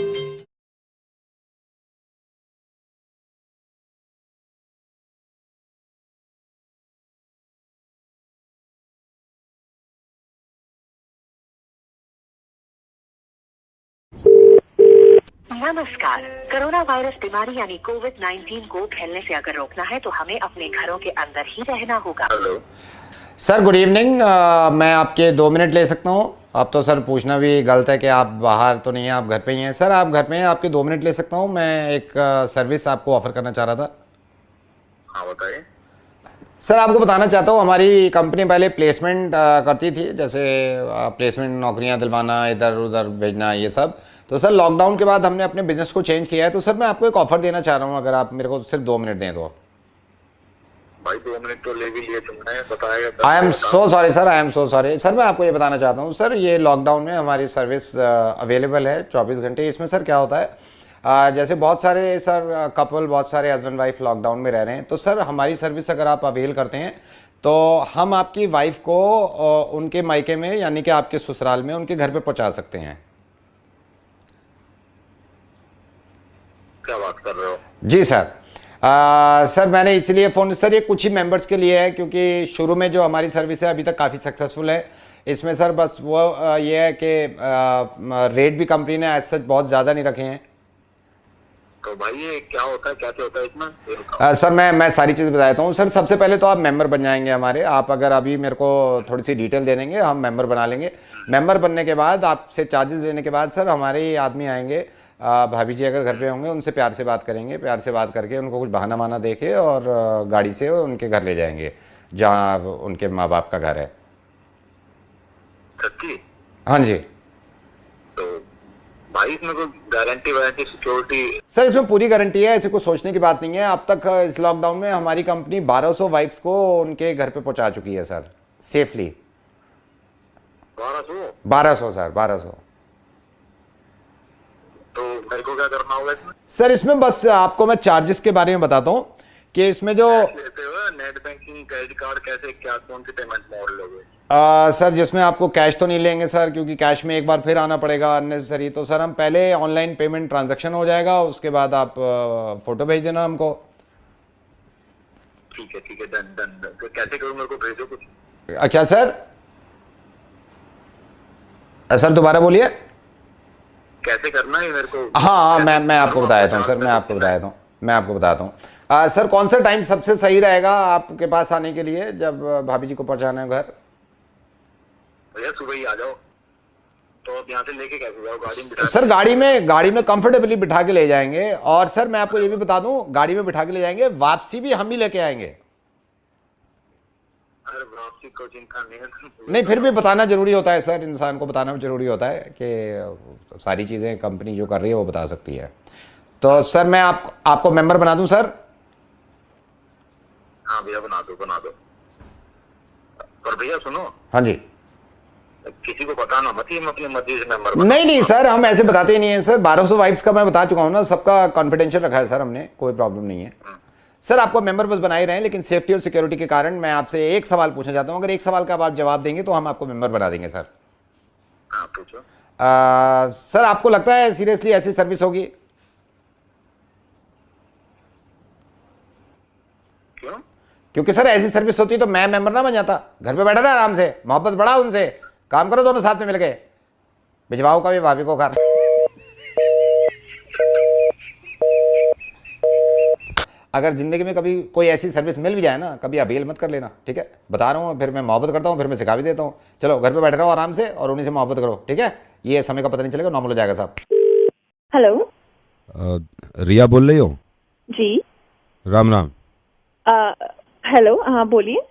नमस्कार। कोरोना वायरस बीमारी यानी कोविड-19 को फैलने से अगर रोकना है तो हमें अपने घरों के अंदर ही रहना होगा। सर गुड इवनिंग, मैं आपके 2 मिनट ले सकता हूँ? अब तो सर पूछना भी गलत है कि आप बाहर तो नहीं हैं, आप घर पे ही हैं। सर आप घर पे हैं, आपके 2 मिनट ले सकता हूँ? मैं एक सर्विस आपको ऑफर करना चाह रहा था। हाँ बताइए। सर आपको बताना चाहता हूँ, हमारी कंपनी पहले प्लेसमेंट करती थी, जैसे प्लेसमेंट नौकरियाँ दिलवाना, इधर उधर भेजना, ये सब। तो सर लॉकडाउन के बाद हमने अपने बिजनेस को चेंज किया है, तो सर मैं आपको एक ऑफर देना चाह रहा हूँ, अगर आप मेरे को सिर्फ 2 मिनट दें तो। भाई 2 मिनट तो ले भी लिए तुमने, बताएगा। आई am so sorry sir, I am so sorry sir. मैं आपको ये बताना चाहता हूँ सर, ये लॉकडाउन में हमारी सर्विस अवेलेबल है 24 घंटे। इसमें सर क्या होता है, जैसे बहुत सारे सर कपल, बहुत सारे हस्बैंड वाइफ लॉकडाउन में रह रहे हैं, तो सर हमारी सर्विस अगर आप अवेल करते हैं तो हम आपकी वाइफ को उनके मायके में यानी कि आपके ससुराल में उनके घर पे पहुंचा सकते हैं। क्या बात कर रहे हो? जी सर। सर मैंने इसलिए फ़ोन, सर ये कुछ ही मेंबर्स के लिए है, क्योंकि शुरू में जो हमारी सर्विस है अभी तक काफ़ी सक्सेसफुल है। इसमें सर बस वो ये है कि रेट भी कंपनी ने एज सच बहुत ज़्यादा नहीं रखे हैं। तो भाई ये क्या होता है, कैसे होता है इसमें? सर मैं सारी चीज़ बताता हूँ। सर सबसे पहले तो आप मेंबर बन जाएंगे हमारे। आप अगर अभी मेरे को थोड़ी सी डिटेल दे देंगे, हम मेंबर बना लेंगे। मेंबर बनने के बाद आपसे चार्जेस लेने के बाद सर हमारे आदमी आएंगे, भाभी जी अगर घर पे होंगे उनसे प्यार से बात करेंगे, प्यार से बात करके उनको कुछ बहाना वाना देके और गाड़ी से उनके घर ले जाएंगे जहाँ उनके माँ बाप का घर है। हाँ जी। तो भाई इसमें कोई गारंटी वारंटी सिक्योरिटी? सर इसमें पूरी गारंटी है, ऐसे कुछ सोचने की बात नहीं है। अब तक इस लॉकडाउन में हमारी कंपनी 1200 वाइफ्स को उनके घर पे पहुंचा चुकी है सर, सेफली। 1200 सर, 1200। तो मेरे को क्या करना होगा इसमें? सर इसमें बस आपको मैं चार्जेस के बारे में बताता हूँ कि इसमें जो नेट बैंकिंग, क्रेडिट कार्ड, कैसे क्या कौन सी पेमेंट मोड लोगे? सर जिसमें आपको कैश तो नहीं लेंगे सर, क्योंकि कैश में एक बार फिर आना पड़ेगा अननेसेसरी। तो सर हम पहले ऑनलाइन पेमेंट ट्रांजैक्शन हो जाएगा, उसके बाद आप फोटो भेज देना हमको। ठीक है डन डन। तो कैसे करूँ, मेरे को भेजो कुछ। क्या सर? सर दोबारा बोलिए। कैसे करना है मेरे को? हाँ मैं आपको बता देता हूँ सर, मैं आपको बताता हूँ। सर कौन सा टाइम सबसे सही रहेगा आपके पास आने के लिए, जब भाभी जी को पहुँचाना है घर? भैया सुबह ही आ जाओ। तो अब यहाँ से लेके कैसे जाओ? गाड़ी में बिठा? सर गाड़ी में कंफर्टेबली बिठा के ले जाएंगे, और सर मैं आपको ये भी बता दूं, गाड़ी में बिठा के ले जाएंगे, वापसी भी हम ही लेके आएंगे। अरे वापसी को चिंता नहीं, फिर भी बताना जरूरी होता है सर, इंसान को बताना जरूरी होता है कि सारी चीज़ें कंपनी जो कर रही है वो बता सकती है। तो सर मैं आपको मेंबर बना दूं सर? हाँ भैया बना दो। पर भैया सुनो। हाँ जी। किसी को बताना मत, हम अपनी मर्जी से मेंबर। नहीं सर, हम ऐसे बताते ही नहीं है सर। 1200 वाइफ्स का मैं बता चुका हूँ ना, सबका कॉन्फिडेंशियल रखा है सर हमने, कोई प्रॉब्लम नहीं है। सर आपको मेंबर बस बनाए रहे हैं, लेकिन सेफ्टी और सिक्योरिटी के कारण मैं आपसे एक सवाल पूछना चाहता हूँ। अगर एक सवाल का आप जवाब देंगे तो हम आपको मेंबर बना देंगे सर। हाँ पूछो। सर आपको लगता है सीरियसली ऐसी सर्विस होगी? क्योंकि सर ऐसी सर्विस होती तो मैं मेंबर ना बन जाता, घर पे बैठा था आराम से, मोहब्बत बढ़ा उनसे, काम करो दोनों साथ में मिलके, भिजवाओ कभी भाभी को घर। अगर जिंदगी में कभी कोई ऐसी सर्विस मिल भी जाए ना, कभी अबेल मत कर लेना, ठीक है? बता रहा हूँ, फिर मैं मोहब्बत करता हूँ, फिर मैं सिखा भी देता हूँ। चलो घर पे बैठे रहो आराम से और उन्हीं से मोहब्बत करो, ठीक है? ये समय का पता नहीं चलेगा, नॉर्मल हो जाएगा साहब। हेलो, रिया बोल रही हो? जी। राम राम। हेलो, हाँ बोलिए।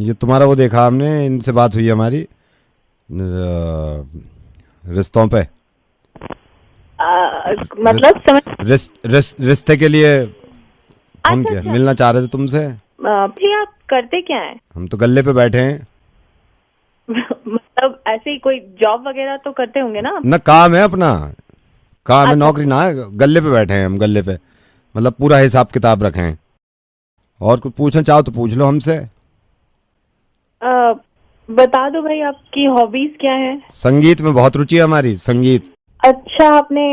ये तुम्हारा वो देखा हमने, इनसे बात हुई हमारी रिश्तों पे। मतलब समझ रिश्ते के लिए फोन किया, मिलना चाह रहे थे तुमसे। जी आप करते क्या हैं? हम तो गल्ले पे बैठे हैं। मतलब ऐसे ही कोई जॉब वगैरह तो करते होंगे ना? ना काम है अपना, काम है, नौकरी ना है, गल्ले पे बैठे हैं हम, गल्ले पे, मतलब पूरा हिसाब किताब रखे हैं। और कुछ पूछना चाहो तो पूछ लो हमसे। बता दो भाई, आपकी हॉबीज क्या है? संगीत में बहुत रुचि है हमारी, संगीत। अच्छा, आपने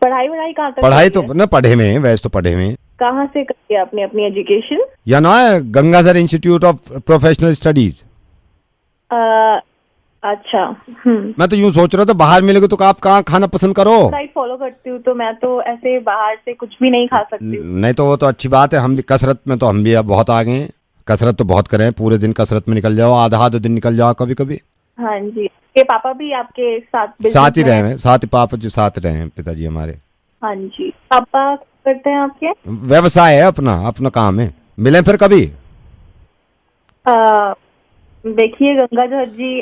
पढ़ाई वढ़ाई कहाँ तक? पढ़ाई तो ना पढ़े में, वैसे तो पढ़े में। कहाँ से करी आपने अपनी एजुकेशन? या ना है Gangadhar institute of professional studies. अच्छा। मैं तो यूं सोच रहा था बाहर मिलेगा तो आप कहाँ खाना पसंद करो? डाइट फॉलो करती हूँ तो मैं तो ऐसे बाहर से कुछ भी नहीं खा सकती हूँ। नहीं तो वो तो अच्छी बात है, हम भी कसरत में तो हम भी अब बहुत आगे हैं। कसरत तो बहुत करें, पूरे दिन कसरत में निकल जाओ, आधा दिन निकल जाओ कभी कभी। हाँ जी। के पापा भी आपके साथ ही रहे हैं, साथ ही पापा जी साथ रहे हैं, पिताजी हमारे। हाँ जी। पापा करते हैं आपके? व्यवसाय है अपना, अपना काम है। मिले फिर कभी? देखिए गंगाधर जी,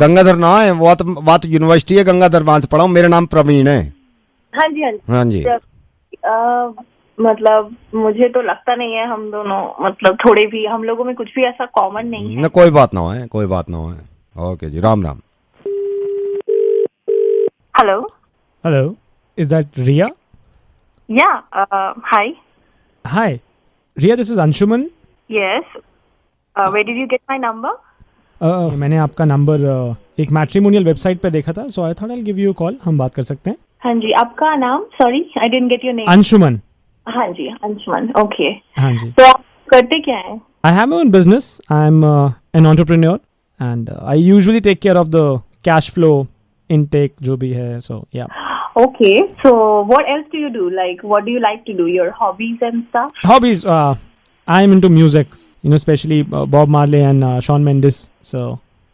गंगाधर ना है वो तो यूनिवर्सिटी है गंगाधर, वहां से पढ़ा हूँ। मेरा नाम प्रवीण है। हाँ जी। हाँ जी। मतलब मुझे तो लगता नहीं है हम दोनों, मतलब थोड़े भी हम लोगों में कुछ भी ऐसा कॉमन नहीं है। ना कोई बात ना हो, कोई बात ना हो। ओके जी, Ram Ram. Hello hello, is that Riya? Yeah, hi hi Riya, this is Anshuman. Yes, where did you get my number? मैंने आपका नंबर एक मैट्रिमोनियल वेबसाइट पे देखा था, so I thought I will give you a call, हम बात कर सकते हैं। हाँ जी। आपका नाम? Sorry I didn't get your name. Anshuman. हाँ जी, अंशुमन। ओके। हाँ जी। तो आप करते क्या हैं? I have my own business, I am an entrepreneur and I usually take care of the cash flow intake जो भी है, सो या। Okay, so what else do you do? Like, what do you like to do? Your hobbies and stuff? Hobbies, I am into music, you know, especially Bob Marley and Shawn Mendes, so.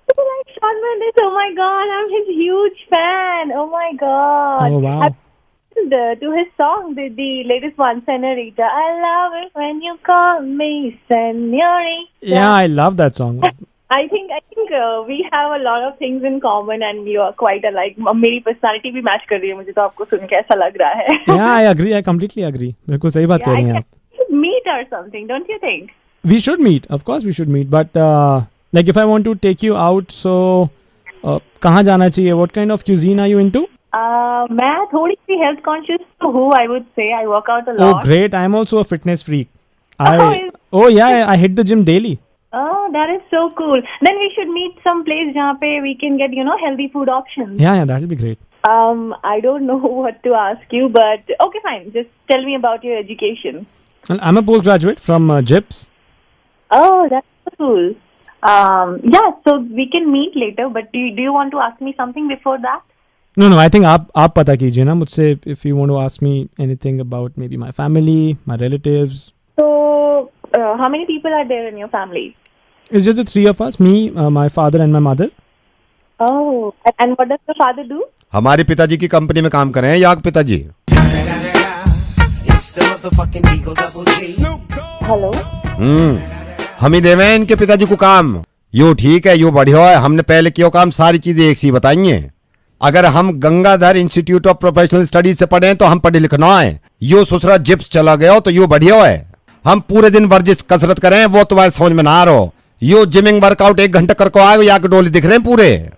You like Shawn Mendes? Oh my God, I'm his huge fan. Oh my God. Oh wow. I've listened to his song, the latest one, Senorita. I love it when you call me Senorita. Yeah, I love that song. I think we have a lot of things in common and you are quite alike. मेरी personality भी match कर रही है, मुझे तो आपको सुन के ऐसा लग रहा है। Yeah, I agree. I completely agree. बिल्कुल सही बात कह रही हैं आप। Meet or something, don't you think? We should meet. Of course, we should meet. But like, if I want to take you out, so कहाँ जाना चाहिए? What kind of cuisine are you into? मैं थोड़ी सी health conscious तो हूँ, I would say. I work out a lot. Oh, great! I'm also a fitness freak. Oh yeah, I hit the gym daily. Oh, that is so cool. Then we should meet some place जहाँ पे we can get, you know, healthy food options. Yeah, that will be great. I don't know what to ask you, but okay, fine. Just tell me about your education. Well, I'm a postgraduate from JIPS. Oh, that's cool. Yeah, so we can meet later, but do you want to ask me something before that? No, I think आप पता कीजिए ना मुझसे, if you want to ask me anything about maybe my family, my relatives. So, how many people are there in your family? It's just the three of us, me, my father and my mother. Oh, and what does your father do? हमारे पिताजी की company में काम कर रहे हैं, याग पिताजी। हेलो। हम ही देवे हैं इनके पिताजी को काम। यो ठीक है, यो बढ़िया है, हमने पहले किया काम, सारी चीजें एक सी बताई हैं। अगर हम Gangadhar institute of professional studies से पढ़े हैं तो हम पढ़े लिखना है। यो ससुरा जिप्स चला गया हो तो यो बढ़िया है। हम पूरे दिन वर्जिश कसरत करें वो तुम्हारे समझ में ना आ रहा। यो जिमिंग वर्कआउट 1 घंटा करके आए, या के डोले दिख रहे हैं पूरे।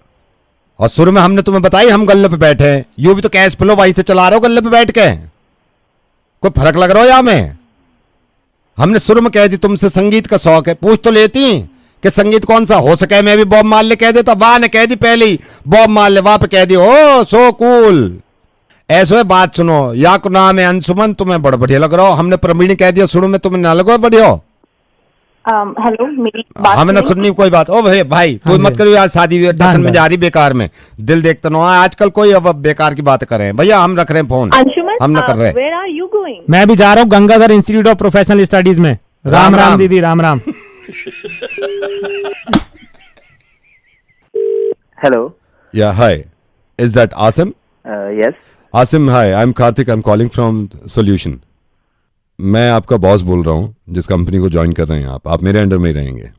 और शुरू में हमने तुम्हें बताई हम गल्ले पे बैठे हैं, यो भी तो कैश फ्लो वहीं से चला रहे हो गल्ले पे बैठ के। कोई फर्क लग रहा हो या में? हमने शुरू में कह दी तुमसे संगीत का शौक है, पूछ तो लेती कि संगीत कौन सा हो सके। मैं भी बॉब मार्ले कह देता, वाह ने कह दी पहले ही बॉब मार्ले, वाह पे कह दी ओ सो कूल। ऐसो है बात सुनो, या को नाम है अंशुमन, तुम्हें बड़ा बढ़िया लग रहा हो। हमने प्रवीण कह दिया शुरू में, तुम्हें ना लगो बढ़िया। हेलो, मेरी बात हमें ना सुननी कोई बात। ओ भाई तू मत करियो, आज शादी टसन में जा रही बेकार में, दिल देखता ना आजकल कोई अब बेकार की बात कर रहे हैं। भैया हम रख रहे हैं फोन, हम ना कर रहे। Where are you going? मैं भी जा रहा हूँ Gangadhar institute of professional studies में। राम राम दीदी, Ram Ram. Hello. Yeah, hi. Is that Asim? Yes. Asim, hi. I'm Karthik. I'm calling from Solution. मैं आपका बॉस बोल रहा हूँ जिस कंपनी को ज्वाइन कर रहे हैं आप मेरे अंडर में ही रहेंगे।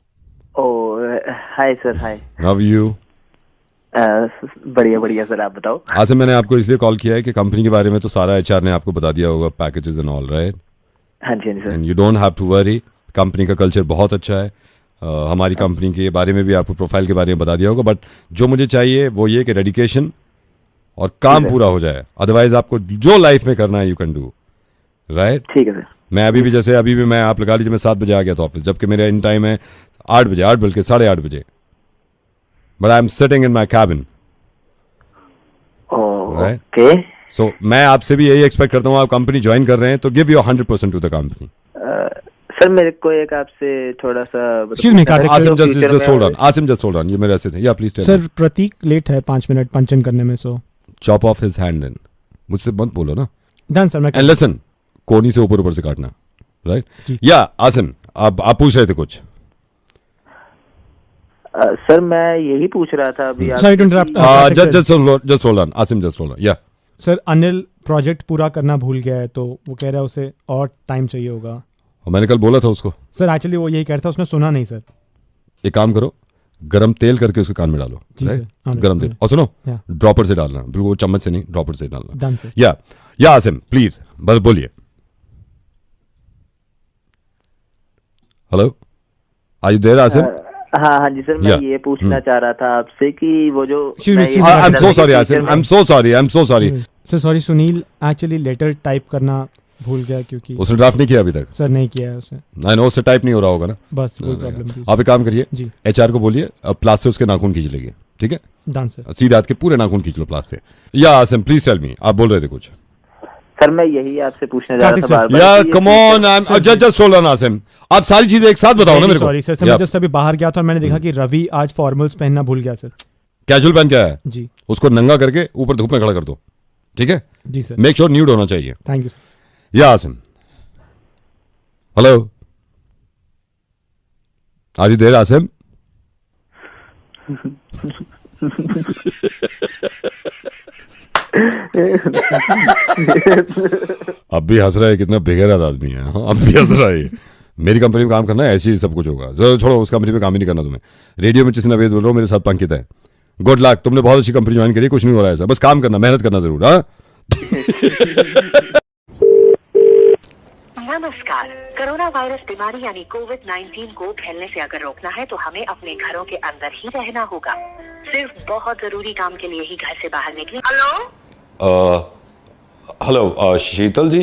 Hi sir, hi. How are you? बढ़िया बढ़िया सर, आप बताओ। आसिम, मैंने आपको इसलिए कॉल किया है कि कंपनी के बारे में तो सारा एचआर ने आपको बता दिया होगा, पैकेजेस एंड ऑल, राइट? हाँ जी sir. And you don't have to worry, company का कल्चर बहुत अच्छा है। हमारी कंपनी के बारे में भी आपको प्रोफाइल के बारे में बता दिया होगा, बट जो मुझे चाहिए वो ये कि डेडिकेशन और काम पूरा हो जाए। अदरवाइज आपको जो लाइफ में करना है यू कैन डू, राइट? ठीक है सर। मैं अभी भी मैं आप लगा लीजिए मैं 7 बजे आ गया था ऑफिस, जबकि मेरा इन टाइम है 8 बजे, 8 बल्कि 8:30 बजे, but I am sitting in my cabin, right? So मैं आपसे भी यही एक्सपेक्ट करता हूँ, आप कंपनी ज्वाइन कर रहे हैं तो give your 100% to the company. Sir मेरे को एक आपसे थोड़ा सा आसिम जस्ट होल्ड ऑन, ये मेरे ऐसे थे। Yeah please tell sir, Prateek late है 5 मिनट पंचन करने में, so chop off his hand then. मुझसे मत बोलो ना। Done sir. मैं एंड लिसन, कोनी से ऊपर से काटना, राइट? या आसिम, आप पूछ रहे थे कुछ? सर मैं यही पूछ रहा था अभी। Sorry to interrupt. Just hold on Asim, just hold on. Yeah sir, Anil project पूरा करना भूल गया है तो वो कह रहा है उसे और टाइम चाहिए होगा। मैंने कल बोला था उसको। सर एक्चुअली वो यही कह रहा था, उसने सुना नहीं सर। एक काम करो, गरम तेल करके उसके कान में डालो, गरम तेल, और सुनो ड्रॉपर से डालना, बिल्कुल चम्मच से नहीं, ड्रॉपर से डालना। Done sir. Yeah Asim please बस बोलिए। Hello, are you there Asim? हाँ जी सर, मैं ये पूछना चाह रहा था आपसे कि वो जो I am so sorry Asim, I am so sorry sir. Sorry Sunil, actually letter type करना भूल गया क्योंकि उसने ड्राफ्ट नहीं किया अभी तक। सर नहीं किया है उसने। आई नो, उससे टाइप नहीं हो रहा होगा ना, बस कोई प्रॉब्लम नहीं। आप एक काम करिए, एचआर को बोलिए प्लास से उसके नाखून खींच लेंगे, ठीक है? Done sir. सीधे हाथ के पूरे नाखून खींच लो प्लास से। या आसिम प्लीज टेल मी, आप बोल रहे थे कुछ? सर मैं यही आपसे पूछने जा रहा था बार-बार। यार come on, I am just hold on Asim, आप सारी चीजें एक साथ बताओ ना मेरे को। सॉरी सर, मैं जस्ट अभी बाहर गया था और मैंने देखा कि रवि आज फॉर्मल्स पहनना भूल गया सर। कैजुअल पहन के आया जी, उसको नंगा करके ऊपर धूप में खड़ा कर दो, ठीक है? जी सर। मेक श्योर न्यूड होना चाहिए। Thank you sir. Yeah Asim, hello, are you there Asim? अब भी हंस रहा है, कितना बेगैरत आदमी है। अब भी हंस रहा है। मेरी कंपनी में काम करना है, ऐसे ही सब कुछ होगा। छोड़ो, उस कंपनी में काम ही नहीं करना तुम्हें। रेडियो में जिस नवेद बोल रहा हूँ, मेरे साथ पंकित है। गुड लक, तुमने बहुत अच्छी कंपनी ज्वाइन करी, कुछ नहीं हो रहा है ऐसा, बस काम करना, मेहनत करना जरूर। हाँ नमस्कार। कोरोना वायरस बीमारी यानी कोविड-19 को फैलने से अगर रोकना है तो हमें अपने घरों के अंदर ही रहना होगा। सिर्फ बहुत जरूरी काम के लिए ही घर से बाहर निकलें। हेलो शीतल जी?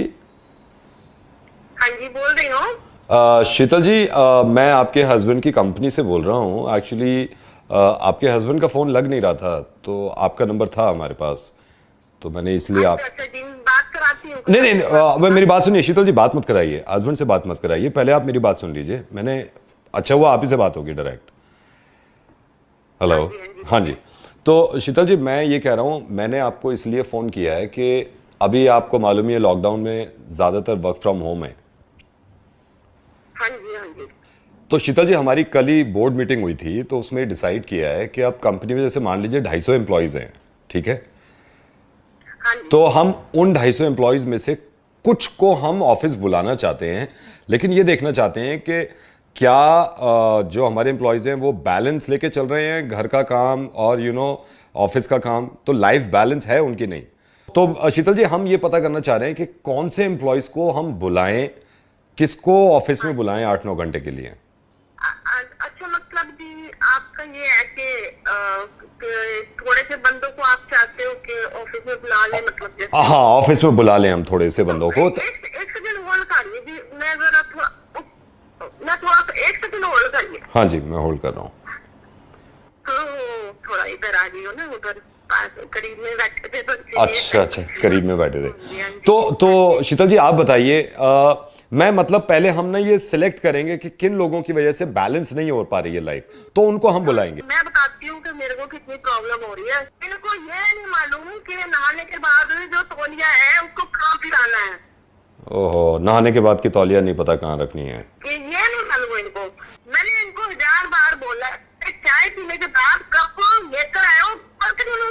हाँ जी, बोल रही हूँ। शीतल जी, मैं आपके हस्बैंड की कंपनी से बोल रहा हूँ। एक्चुअली आपके हस्बैंड का फ़ोन लग नहीं रहा था, तो आपका नंबर था हमारे पास, तो मैंने इसलिए बात कराती हूँ। नहीं, मेरी बात सुनिए शीतल जी, बात मत कराइए, हस्बैंड से बात मत कराइए, पहले आप मेरी बात सुन लीजिए। मैंने अच्छा हुआ आप ही से बात होगी डायरेक्ट। हेलो, हाँ जी। तो शीतल जी, मैं ये कह रहा हूँ, मैंने आपको इसलिए फ़ोन किया है कि अभी आपको मालूम ही है लॉकडाउन में ज़्यादातर वर्क फ्रॉम होम है। हाँ जी। तो शीतल जी, हमारी कल ही बोर्ड मीटिंग हुई थी, तो उसमें डिसाइड किया है कि अब कंपनी में जैसे मान लीजिए 250 एम्प्लॉयज़ हैं, ठीक है? तो हम उन 250 एम्प्लॉयज़ में से कुछ को हम ऑफिस बुलाना चाहते हैं, लेकिन ये देखना चाहते हैं कि क्या जो हमारे एम्प्लॉयज़ हैं वो बैलेंस लेके चल रहे हैं, घर का काम और ऑफिस का काम, तो लाइफ बैलेंस है उनकी नहीं। तो शीतल जी, हम ये पता करना चाह रहे हैं कि कौन से एम्प्लॉयज़ को हम बुलाएं, किसको ऑफिस में बुलाएं 8-9 घंटे के लिए। अच्छा, मतलब कि आपका ये है कि थोड़े से बंदों को आप चाहते हो कि ऑफिस में बुला लें, मतलब जैसे? हाँ, ऑफिस में बुला लें हम थोड़े से बंदों को। एक सेकंड होल्ड करिए जी, मैं थोड़ा एक सेकंड होल्ड करिए। हाँ जी, मैं होल्ड कर रहा हूँ। तो थोड़ा इधर आ रही हो ना, उधर पास करीब में बैठे थे तो अच्छा अच्छा, करीब में बैठे थे। तो शीतल जी आप बताइए, मैं मतलब पहले हम ना ये सिलेक्ट करेंगे कि किन लोगों की वजह से बैलेंस नहीं हो पा रही है लाइफ, तो उनको हम बुलाएंगे। मैं बताती हूँ कि मेरे को कितनी प्रॉब्लम हो रही है। इनको ये नहीं मालूम कि नहाने के बाद जो तौलिया है उसको कहाँ पिलाना है। ओहो, नहाने के बाद की तौलिया नहीं पता कहाँ रखनी है, ये नहीं मालूम इनको। मैंने इनको 1000 बार बोला, चाय पीने के बाद कप लेकर आए,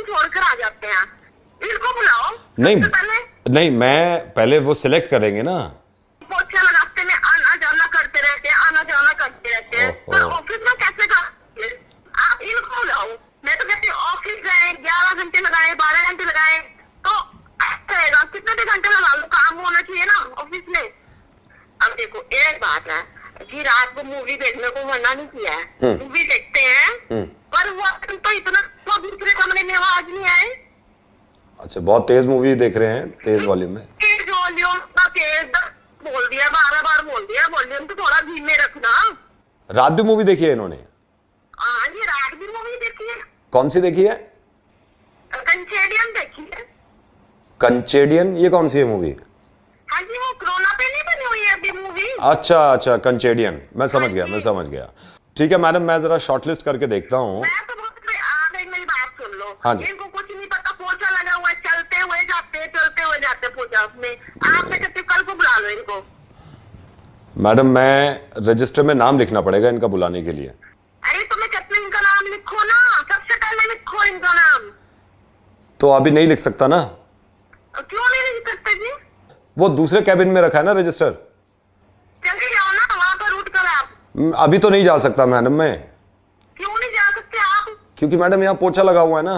छोड़कर आ जाते हैं। इनको बुलाओ। नहीं मैं पहले वो सिलेक्ट करेंगे ना। पोछा लगाते में आना जाना करते रहते हैं पर ऑफिस में कैसे कर, आप इनको बुलाओ। मैं तो कहती हूँ ऑफिस गए 11 घंटे लगाए 12 घंटे लगाए तो रहेगा, कितने भी घंटे लगा लो, काम होना चाहिए ना ऑफिस में। अब देखो एक बात है कि रात को मूवी देखने को मना नहीं किया है, मूवी देखते हैं पर वो तो इतना तो दूसरे कमरे में आवाज नहीं आए। अच्छा, बहुत तेज मूवी देख रहे हैं, तेज वॉल्यूम में। तेज वॉल्यूम बोल दिया, 12 बार बोल दिया, वॉल्यूम तो थोड़ा धीमे रखना। रात भी मूवी देखी है इन्होंने? हाँ जी, रात भी मूवी देखी है। कौन सी देखी है? कंचेडियन देखी है। कंचेडियन, ये कौन सी है मूवी? हाँ जी, वो कोरोना पे नहीं बनी हुई है अभी मूवी। अच्छा अच्छा, कंचेडियन, मैं समझ गया। ठीक है मैडम, मैं जरा शॉर्टलिस्ट करके देखता हूँ। मेरी बात सुन लो। हाँ जी। इनको कुछ नहीं पता, पोछा लगा हुआ है, चलते हुए जाते पोछा में। आप कहते कल को बुला लो इनको। मैडम मैं रजिस्टर में नाम लिखना पड़ेगा इनका बुलाने के लिए। अरे तुम्हें कहते इनका नाम लिखो ना, सबसे पहले लिखो इनका नाम। तो अभी नहीं लिख सकता ना? क्यों नहीं लिख सकते जी? वो दूसरे कैबिन में रखा है ना रजिस्टर। चले जाओ ना वहां पर उठ कर आप। अभी तो नहीं जा सकता मैडम मैं। क्यों नहीं जा सकते आप? क्योंकि मैडम यहाँ पोछा लगा हुआ है ना।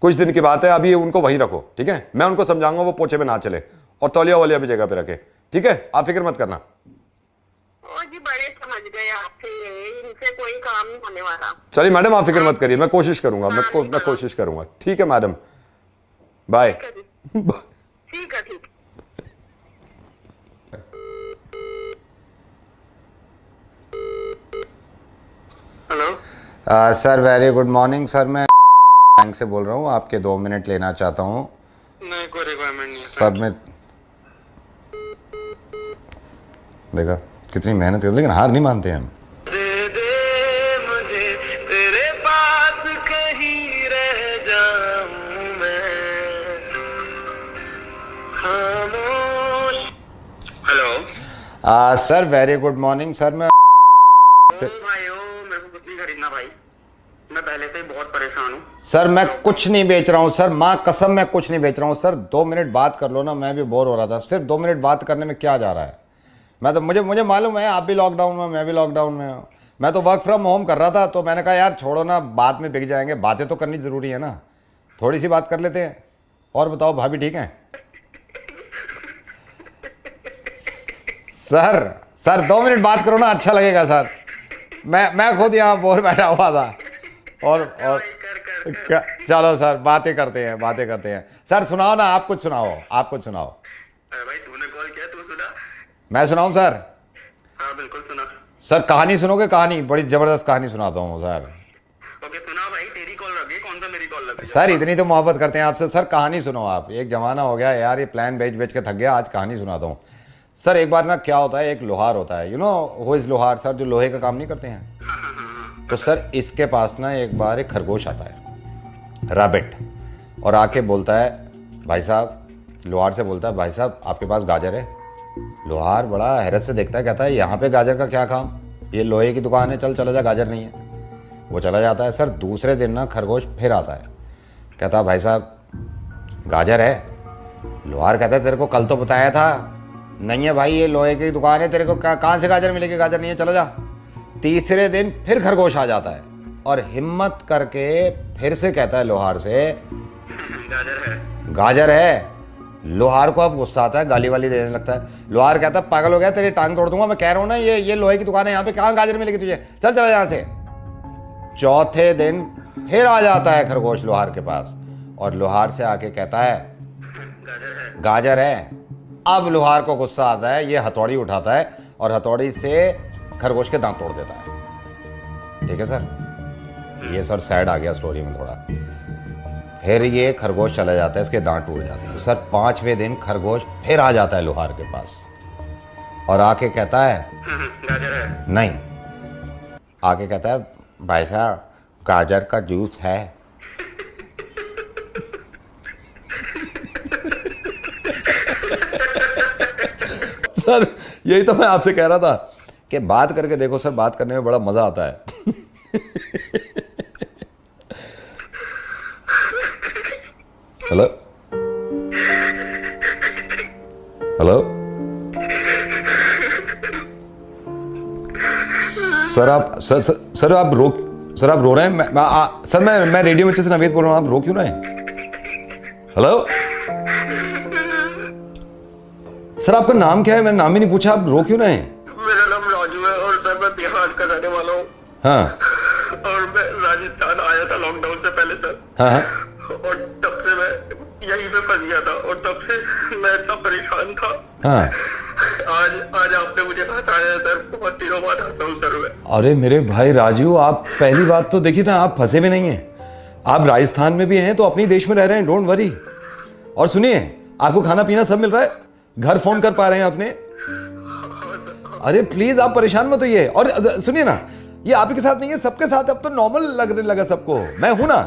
कुछ दिन की बात है, अभी उनको वहीं रखो, ठीक है? मैं उनको समझाऊंगा वो पोछे में ना चले, और तौलिया वालिया भी जगह पे रखे, ठीक है? आप फिक्र मत करना। ओ जी, बड़े समझ गए आपसे, इनसे कोई काम नहीं होने वाला। चलिए मैडम आप फिक्र मत करिए, मैं कोशिश करूंगा, मैं कोशिश करूंगा, ठीक है मैडम, बाय। ठीक है। Hello sir, very good morning sir, मैं बैंक से बोल रहा हूँ, आपके 2 मिनट लेना चाहता हूँ। नहीं, कोई रिक्वायरमेंट नहीं है सर। मैं देखा कितनी मेहनत कर, लेकिन हार नहीं मानते हम। दे दे मुझे तेरे पास कहीं रह जाऊं मैं खामोश। Hello sir, very good morning sir, मैं मेरे को कुछ नहीं खरीदना भाई, मैं पहले से ही बहुत परेशान हूँ। सर मैं कुछ नहीं बेच रहा हूँ सर, माँ कसम मैं कुछ नहीं बेच रहा हूँ सर। 2 मिनट बात कर लो ना, मैं भी बोर हो रहा था। सिर्फ 2 मिनट बात करने में क्या जा रहा है? मैं तो मुझे मालूम है आप भी लॉकडाउन में, मैं भी लॉकडाउन में हूँ। मैं तो वर्क फ्रॉम होम कर रहा था, तो मैंने कहा यार छोड़ो ना, बाद में बिक जाएंगे, बातें तो करनी ज़रूरी है ना, थोड़ी सी बात कर लेते हैं। और बताओ भाभी ठीक है? सर 2 मिनट बात करो ना, अच्छा लगेगा सर। मैं खुद यहाँ बोर बैठा हुआ था और चलो सर बातें करते हैं। सर सुनाओ ना, आप कुछ सुनाओ। भाई तूने कॉल किया, तू सुना। मैं सुनाऊं सर? हाँ बिल्कुल सुना। सर कहानी सुनोगे? कहानी बड़ी जबरदस्त कहानी सुनाता हूँ सर। ओके सुना भाई, तेरी कॉल लग गई, कौन सा मेरी कॉल लग गई? सर इतनी तो मोहब्बत करते हैं आपसे। सर कहानी सुनो आप, एक जमाना हो गया यार, ये प्लान बेच के थक गया, आज कहानी सुनाता हूँ। सर एक बार ना क्या होता है, एक लोहार होता है, यू नो हु इज लोहार सर, जो लोहे का काम नहीं करते हैं। तो सर इसके पास ना एक बार एक खरगोश आता है, रैबिट, और आके बोलता है भाई साहब, लोहार से बोलता है भाई साहब आपके पास गाजर है? लोहार बड़ा हैरत से देखता है, कहता है यहाँ पे गाजर का क्या काम, ये लोहे की दुकान है, चला जा, गाजर नहीं है। वो चला जाता है। सर दूसरे दिन ना खरगोश फिर आता है, कहता है भाई साहब गाजर है? लोहार कहता है तेरे को कल तो बताया था। नहीं है भाई, ये लोहे की दुकान है, तेरे को कहाँ से गाजर मिलेगी, गाजर नहीं है, चला जा। तीसरे दिन फिर खरगोश आ जाता है और हिम्मत करके फिर से कहता है लोहार से गाजर है। लोहार को अब गुस्सा आता है, गाली वाली देने लगता है। लोहार कहता है पागल हो गया, तेरी टांग तोड़ दूंगा, मैं कह रहा हूँ ना ये लोहे की दुकान है, यहाँ पे कहाँ गाजर मिलेगी तुझे, चला यहाँ से। चौथे दिन फिर आ जाता है खरगोश लोहार के पास और लोहार से आके कहता है गाजर है। अब लोहार को गुस्सा आता है, ये हथौड़ी उठाता है और हथौड़ी से खरगोश के दांत तोड़ देता है। ठीक है सर? ये सर सैड आ गया स्टोरी में थोड़ा। फिर ये खरगोश चला जाता है, इसके दांत टूट जाते हैं। सर 5वें दिन खरगोश फिर आ जाता है लोहार के पास और आके कहता है नहीं, आके कहता है भाई साहब गाजर का जूस है। सर यही तो मैं आपसे कह रहा था कि बात करके देखो सर, बात करने में बड़ा मजा आता है। हेलो हेलो सर आप सर आप रो रहे हैं। मैं रेडियो मिर्ची से नवेद बोल रहा हूँ, आप रो क्यों रहे हैं? हेलो सर आपका नाम क्या है? मैंने नाम ही नहीं पूछा, आप रो क्यों रहे हैं? मेरा नाम राजू है और सर मैं बिहार का रहने वाला हूँ। हाँ और मैं राजस्थान आया था लॉकडाउन से पहले सर। हाँ और तब से मैं यहीं पे फंस गया था और तब से मैं इतना परेशान था। हाँ आज आपने मुझे फंसाया है सर, बहुत दिनों बाद हंसा हूँ सर मैं। अरे मेरे भाई राजू, आप पहली बात तो देखिए ना, आप फंसे भी नहीं हैं, आप राजस्थान में भी हैं तो अपने देश में रह रहे हैं, डोंट वरी। और सुनिए, आपको खाना पीना सब मिल रहा है, घर फोन कर पा रहे हैं अपने। अरे प्लीज आप परेशान मत होइए। और सुनिए ना, ये आप ही के साथ नहीं है, सबके साथ अब तो नॉर्मल लगने लगा सबको, मैं हूं ना।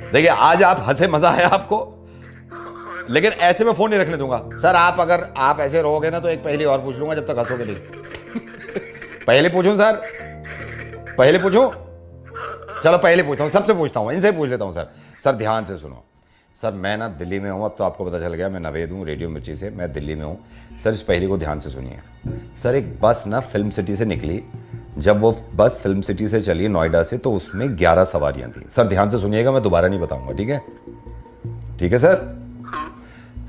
देखिए आज आप हंसे, मजा आया आपको, लेकिन ऐसे में फोन नहीं रखने दूंगा। सर अगर आप ऐसे रहोगे ना तो एक पहली और पूछ लूंगा जब तक हंसोगे नहीं। पहले पूछूं सर? पहले पूछूं? चलो पहले पूछता हूं, सबसे पूछता हूं, इनसे पूछ लेता हूं। सर ध्यान से सुनो। सर मैं ना दिल्ली में हूं, अब तो आपको पता चल गया, मैं नवेद हूं रेडियो मिर्ची से, मैं दिल्ली में हूं। सर इस पहली को ध्यान से सुनिए। सर एक बस ना फिल्म सिटी से निकली, जब वो बस फिल्म सिटी से चली नोएडा से तो उसमें 11 सवारियां थी। सर ध्यान से सुनिएगा, मैं दोबारा नहीं बताऊंगा, ठीक है? ठीक है सर?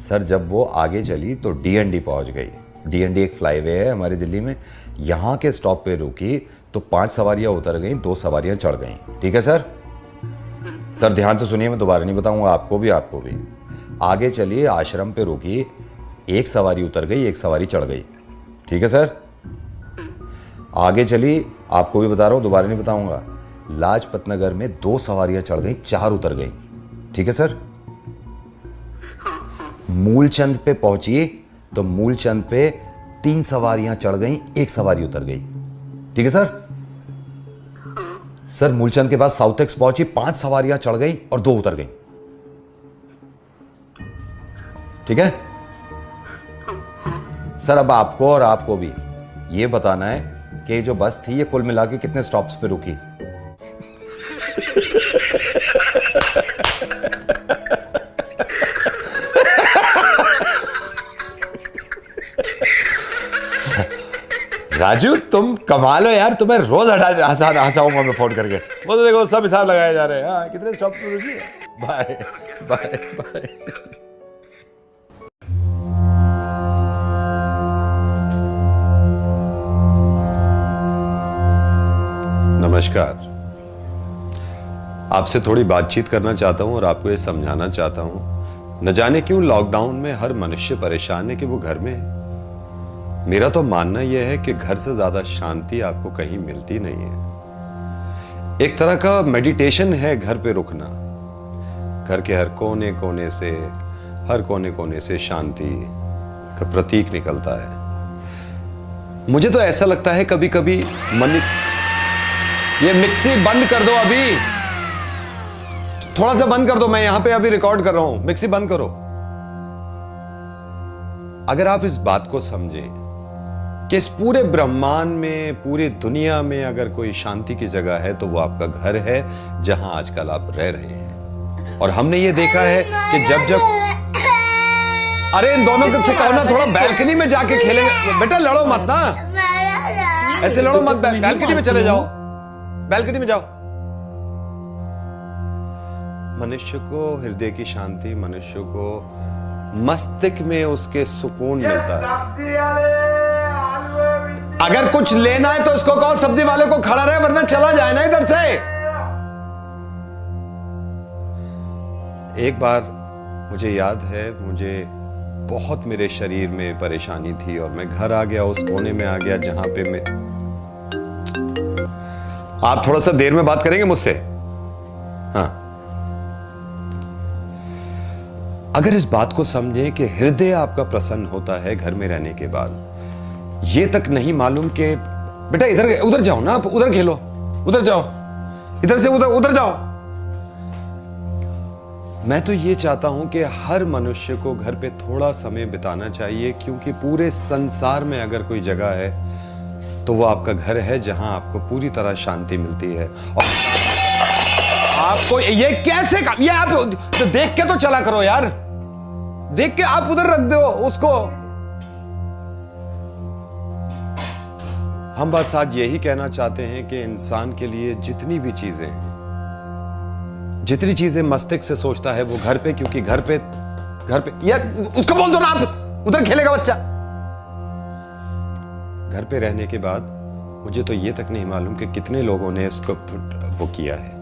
सर जब वो आगे चली तो DND पहुंच गई। DND एक फ्लाईवे है हमारी दिल्ली में, यहाँ के स्टॉप पे रुकी तो 5 सवारियां उतर गई, 2 सवारियां चढ़ गई। ठीक है सर? सर ध्यान से सुनिए, मैं दोबारा नहीं बताऊंगा, आपको भी। आगे चली, आश्रम पे रुकी, 1 सवारी उतर गई, 1 सवारी चढ़ गई। ठीक है सर? आगे चली, आपको भी बता रहा हूं, दोबारा नहीं बताऊंगा, लाजपत नगर में 2 सवारियां चढ़ गई, 4 उतर गई। ठीक है सर? मूलचंद पे पहुंची तो मूलचंद पे 3 सवारियां चढ़ गई, 1 सवारी उतर गई। ठीक है सर? सर मूलचंद के बाद साउथ एक्स पहुंची, 5 सवारियां चढ़ गई और 2 उतर गई। ठीक है सर? अब आपको और आपको भी ये बताना है कि जो बस थी ये कुल मिला के कितने स्टॉप्स पे रुकी। राजू तुम कमाल हो यार, तुम्हें रोज हंसाऊंगा मैं फोन करके। वो तो देखो सब हिसाब लगाए जा रहे हैं। हाँ कितने स्टॉप पे रुकी है। Bye bye bye. नमस्कार, आपसे थोड़ी बातचीत करना चाहता हूं और आपको ये समझाना चाहता हूं, न जाने क्यों लॉकडाउन में हर मनुष्य परेशान है कि वो घर में है। मेरा तो मानना यह है कि घर से ज्यादा शांति आपको कहीं मिलती नहीं है। एक तरह का मेडिटेशन है घर पे रुकना। घर के हर कोने कोने से शांति का प्रतीक निकलता है। मुझे तो ऐसा लगता है कभी कभी ये मिक्सी बंद कर दो, अभी थोड़ा सा बंद कर दो, मैं यहां पे अभी रिकॉर्ड कर रहा हूं। मिक्सी बंद करो। अगर आप इस बात को समझें कि इस पूरे ब्रह्मांड में, पूरी दुनिया में अगर कोई शांति की जगह है तो वो आपका घर है, जहां आजकल आप रह रहे हैं। और हमने ये देखा है कि जब अरे इन दोनों से कहो ना थोड़ा बैल्कनी में जाके खेलेंगे। बेटा लड़ो मत ना, ऐसे लड़ो मत, बैल्कनी में चले जाओ, बैल्कनी में जाओ। मनुष्य को हृदय की शांति, मनुष्य को मस्तिष्क में उसके सुकून मिलता है। अगर कुछ लेना है तो उसको कहो सब्जी वाले को खड़ा रहे, वरना चला जाए ना इधर से। एक बार मुझे याद है, मुझे बहुत मेरे शरीर में परेशानी थी और मैं घर आ गया, उस कोने में आ गया जहां पे मैं। आप थोड़ा सा देर में बात करेंगे मुझसे? हाँ, अगर इस बात को समझें कि हृदय आपका प्रसन्न होता है घर में रहने के बाद, ये तक नहीं मालूम कि बेटा इधर उधर जाओ ना, आप उधर खेलो, उधर जाओ, इधर से उधर उधर जाओ। मैं तो ये चाहता हूं कि हर मनुष्य को घर पे थोड़ा समय बिताना चाहिए, क्योंकि पूरे संसार में अगर कोई जगह है तो वो आपका घर है, जहां आपको पूरी तरह शांति मिलती है। और आपको ये कैसे ये आप तो देख के तो चला करो यार, देख के आप उधर रख दो उसको। हम बस आज यही कहना चाहते हैं कि इंसान के लिए जितनी भी चीजें हैं, जितनी चीजें मस्तिष्क से सोचता है वो घर पे, क्योंकि घर पे यार उसको बोल दो ना, आप उधर खेलेगा बच्चा। घर पे रहने के बाद मुझे तो ये तक नहीं मालूम कि कितने लोगों ने इसको वो किया है।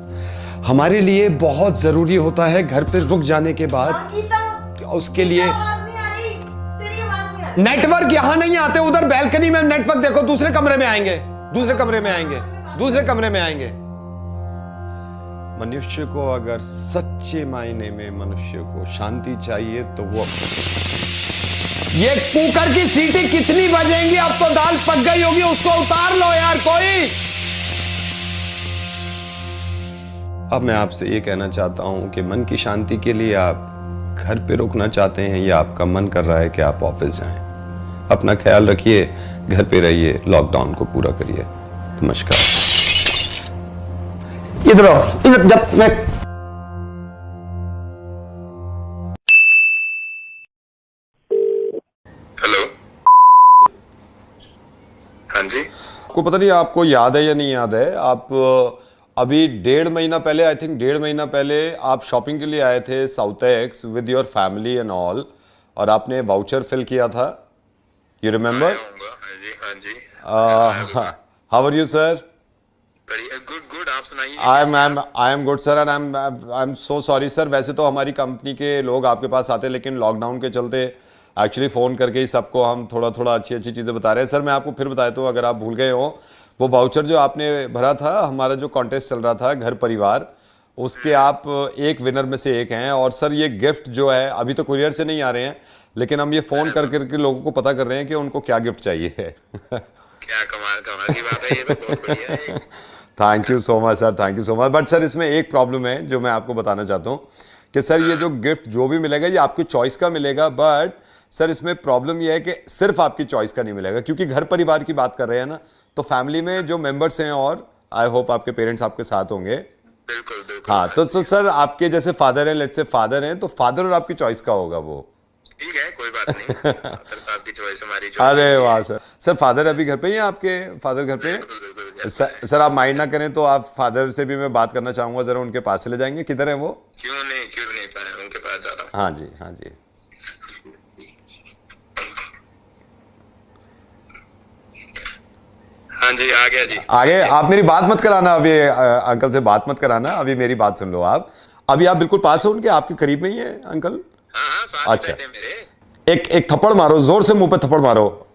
हमारे लिए बहुत जरूरी होता है घर पे रुक जाने के बाद उसके लिए नेटवर्क यहां नहीं आते, उधर बैल्कनी में नेटवर्क देखो, दूसरे कमरे में आएंगे, दूसरे कमरे में आएंगे, दूसरे कमरे में आएंगे। मनुष्य को अगर सच्चे मायने में मनुष्य को शांति चाहिए तो वो ये कुकर की सीटी कितनी बजेंगी, अब तो दाल पक गई होगी, उसको उतार लो यार कोई। अब मैं आपसे ये कहना चाहता हूं कि मन की शांति के लिए आप घर पे रुकना चाहते हैं या आपका मन कर रहा है कि आप ऑफिस जाएं, अपना ख्याल रखिए, घर पे रहिए, लॉकडाउन को पूरा करिए। नमस्कार। इधर आओ, इधर जब मैं हाँ जी, आपको पता नहीं आपको याद है या नहीं याद है, आप अभी 1.5 महीना पहले, आई थिंक 1.5 महीना पहले आप शॉपिंग के लिए आए थे Southex with your family and all, और आपने वाउचर फिल किया था, यू रिमेम्बर? हाँ जी। How are you sir? Good, आप सुनाइए। I am good sir, and I am so sorry sir. वैसे तो हमारी कंपनी के लोग आपके पास आते, लेकिन लॉकडाउन के चलते एक्चुअली फ़ोन करके ही सबको हम थोड़ा थोड़ा अच्छी अच्छी चीज़ें बता रहे हैं। सर मैं आपको फिर बताया तो अगर आप भूल गए हो, वो वाउचर जो आपने भरा था, हमारा जो कॉन्टेस्ट चल रहा था घर परिवार, उसके आप एक विनर में से एक हैं। और सर ये गिफ्ट जो है अभी तो कुरियर से नहीं आ रहे हैं, लेकिन हम ये फ़ोन कर करके लोगों को पता कर रहे हैं कि उनको क्या गिफ्ट चाहिए है। क्या कमाल की बात है, ये तो बहुत बढ़िया है। Thank you so much sir, thank you so much. But sir इसमें एक प्रॉब्लम है जो मैं आपको बताना चाहता हूँ कि सर ये जो गिफ्ट जो भी मिलेगा ये आपकी चॉइस का मिलेगा, बट सर इसमें प्रॉब्लम ये है कि सिर्फ आपकी चॉइस का नहीं मिलेगा, क्योंकि घर परिवार की बात कर रहे हैं ना, तो फैमिली में जो मेंबर्स हैं, और आई होप आपके पेरेंट्स आपके साथ होंगे। बिल्कुल। हाँ, तो सर आपके जैसे फादर हैं, लेट्स से फादर हैं, तो फादर और आपकी चॉइस का होगा वो। ठीक है, कोई बात नहीं। फादर साहब की चॉइस हमारी चॉइस। अरे वाह सर। सर फादर अभी घर पे ही हैं आपके? फादर घर पे हैं? सर आप माइंड ना करें तो आप फादर से भी मैं बात करना चाहूंगा, जरा उनके पास चले जाएंगे। किधर है वो? क्यों नहीं उनके पास जा रहा हूं। हाँ जी, हाँ जी। हाँ जी, आ गया जी। आगे आप मेरी बात मत कराना, अभी अंकल से बात मत कराना, अभी मेरी बात सुन लो आप। अभी आप बिल्कुल पास हो उनके, आपके करीब में ही है अंकल? हाँ, साथ अच्छा, बैठे मेरे। एक थप्पड़ मारो, जोर से मुंह पे थप्पड़ मारो।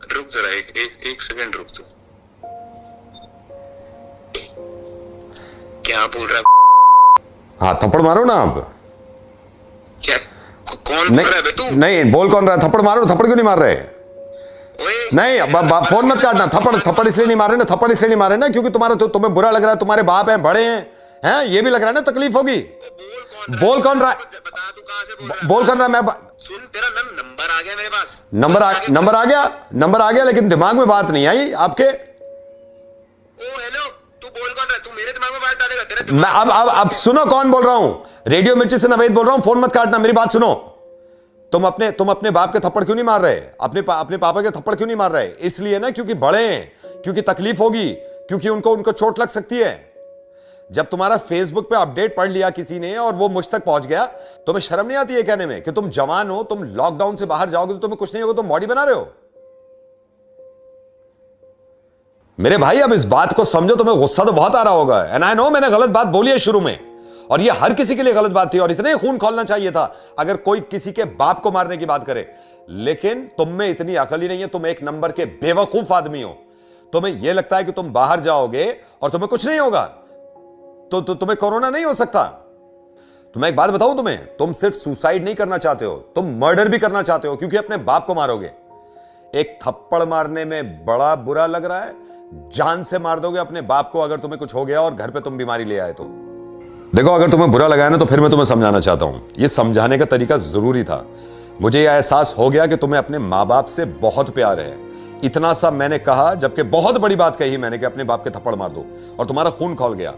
रुक जरा, एक सेकंड रुक तू। क्या बोल रहा है? हाँ, थप्पड़ मारो ना आप। क्या कौन बोल रहा है तू? नहीं, बोल कौन रहा है? थप्पड़ मारो। थप्पड़ क्यों नहीं मार रहे? नहीं, फोन मत काटना। थप्पड़ इसलिए नहीं मार रहे ना, थप्पड़ इसलिए नहीं मार रहे ना क्योंकि तुम्हें बुरा लग रहा है, तुम्हारे बाप हैं, बड़े हैं, ये भी लग रहा है ना, तकलीफ होगी। बोल कौन रहा है? बोल कौन रहा है? मैं सुन, तेरा नंबर आ गया मेरे पास। नंबर आ गया, लेकिन दिमाग में बात नहीं आई आपके। ओ हेलो, तू बोल कौन रहा है? तू मेरे दिमाग में बात डालेगा? तेरे दिमाग मैं अब सुनो कौन बोल रहा हूं। रेडियो मिर्ची से नवेद बोल रहा हूं, फोन मत काटना, मेरी बात सुनो। तुम अपने बाप के थप्पड़ क्यों नहीं मार रहे? अपने पापा के थप्पड़ क्यों नहीं मार रहे? इसलिए ना क्योंकि बड़े हैं, क्योंकि तकलीफ होगी, क्योंकि उनको चोट लग सकती है। जब तुम्हारा फेसबुक पे अपडेट पढ़ लिया किसी ने और वो मुझ तक पहुंच गया, तुम्हें शर्म नहीं आती है कहने में कि तुम जवान हो, तुम लॉकडाउन से बाहर जाओगे तो तुम्हें कुछ नहीं होगा, तुम बॉडी बना रहे हो। मेरे भाई अब इस बात को समझो, तुम्हें गुस्सा तो बहुत आ रहा होगा, एंड आई नो मैंने गलत बात बोली है शुरू में, और ये हर किसी के लिए गलत बात थी, और इतने खून खोलना चाहिए था अगर कोई किसी के बाप को मारने की बात करे, लेकिन तुम में इतनी अकल ही नहीं है। तुम एक नंबर के बेवकूफ आदमी हो। तुम्हें यह लगता है कि तुम बाहर जाओगे और तुम्हें कुछ नहीं होगा, तो तुम्हें कोरोना नहीं हो सकता। तो मैं एक बात बताऊं तुम्हें, तुम सिर्फ सुसाइड नहीं करना चाहते हो, तुम मर्डर भी करना चाहते हो, क्योंकि अपने बाप को मारोगे। एक थप्पड़ मारने में बड़ा बुरा लग रहा है, जान से मार दोगे अपने बाप को अगर तुम्हें कुछ हो गया और घर पे तुम बीमारी ले आए तो। देखो, अगर तुम्हें बुरा लगा है ना, तो फिर मैं तुम्हें समझाना चाहता हूं। यह समझाने का तरीका जरूरी था। मुझे यह एहसास हो गया कि तुम्हें अपने माँ बाप से बहुत प्यार है। इतना सा मैंने कहा, जबकि बहुत बड़ी बात कही मैंने कि अपने बाप के थप्पड़ मार दो, और तुम्हारा खून खौल गया।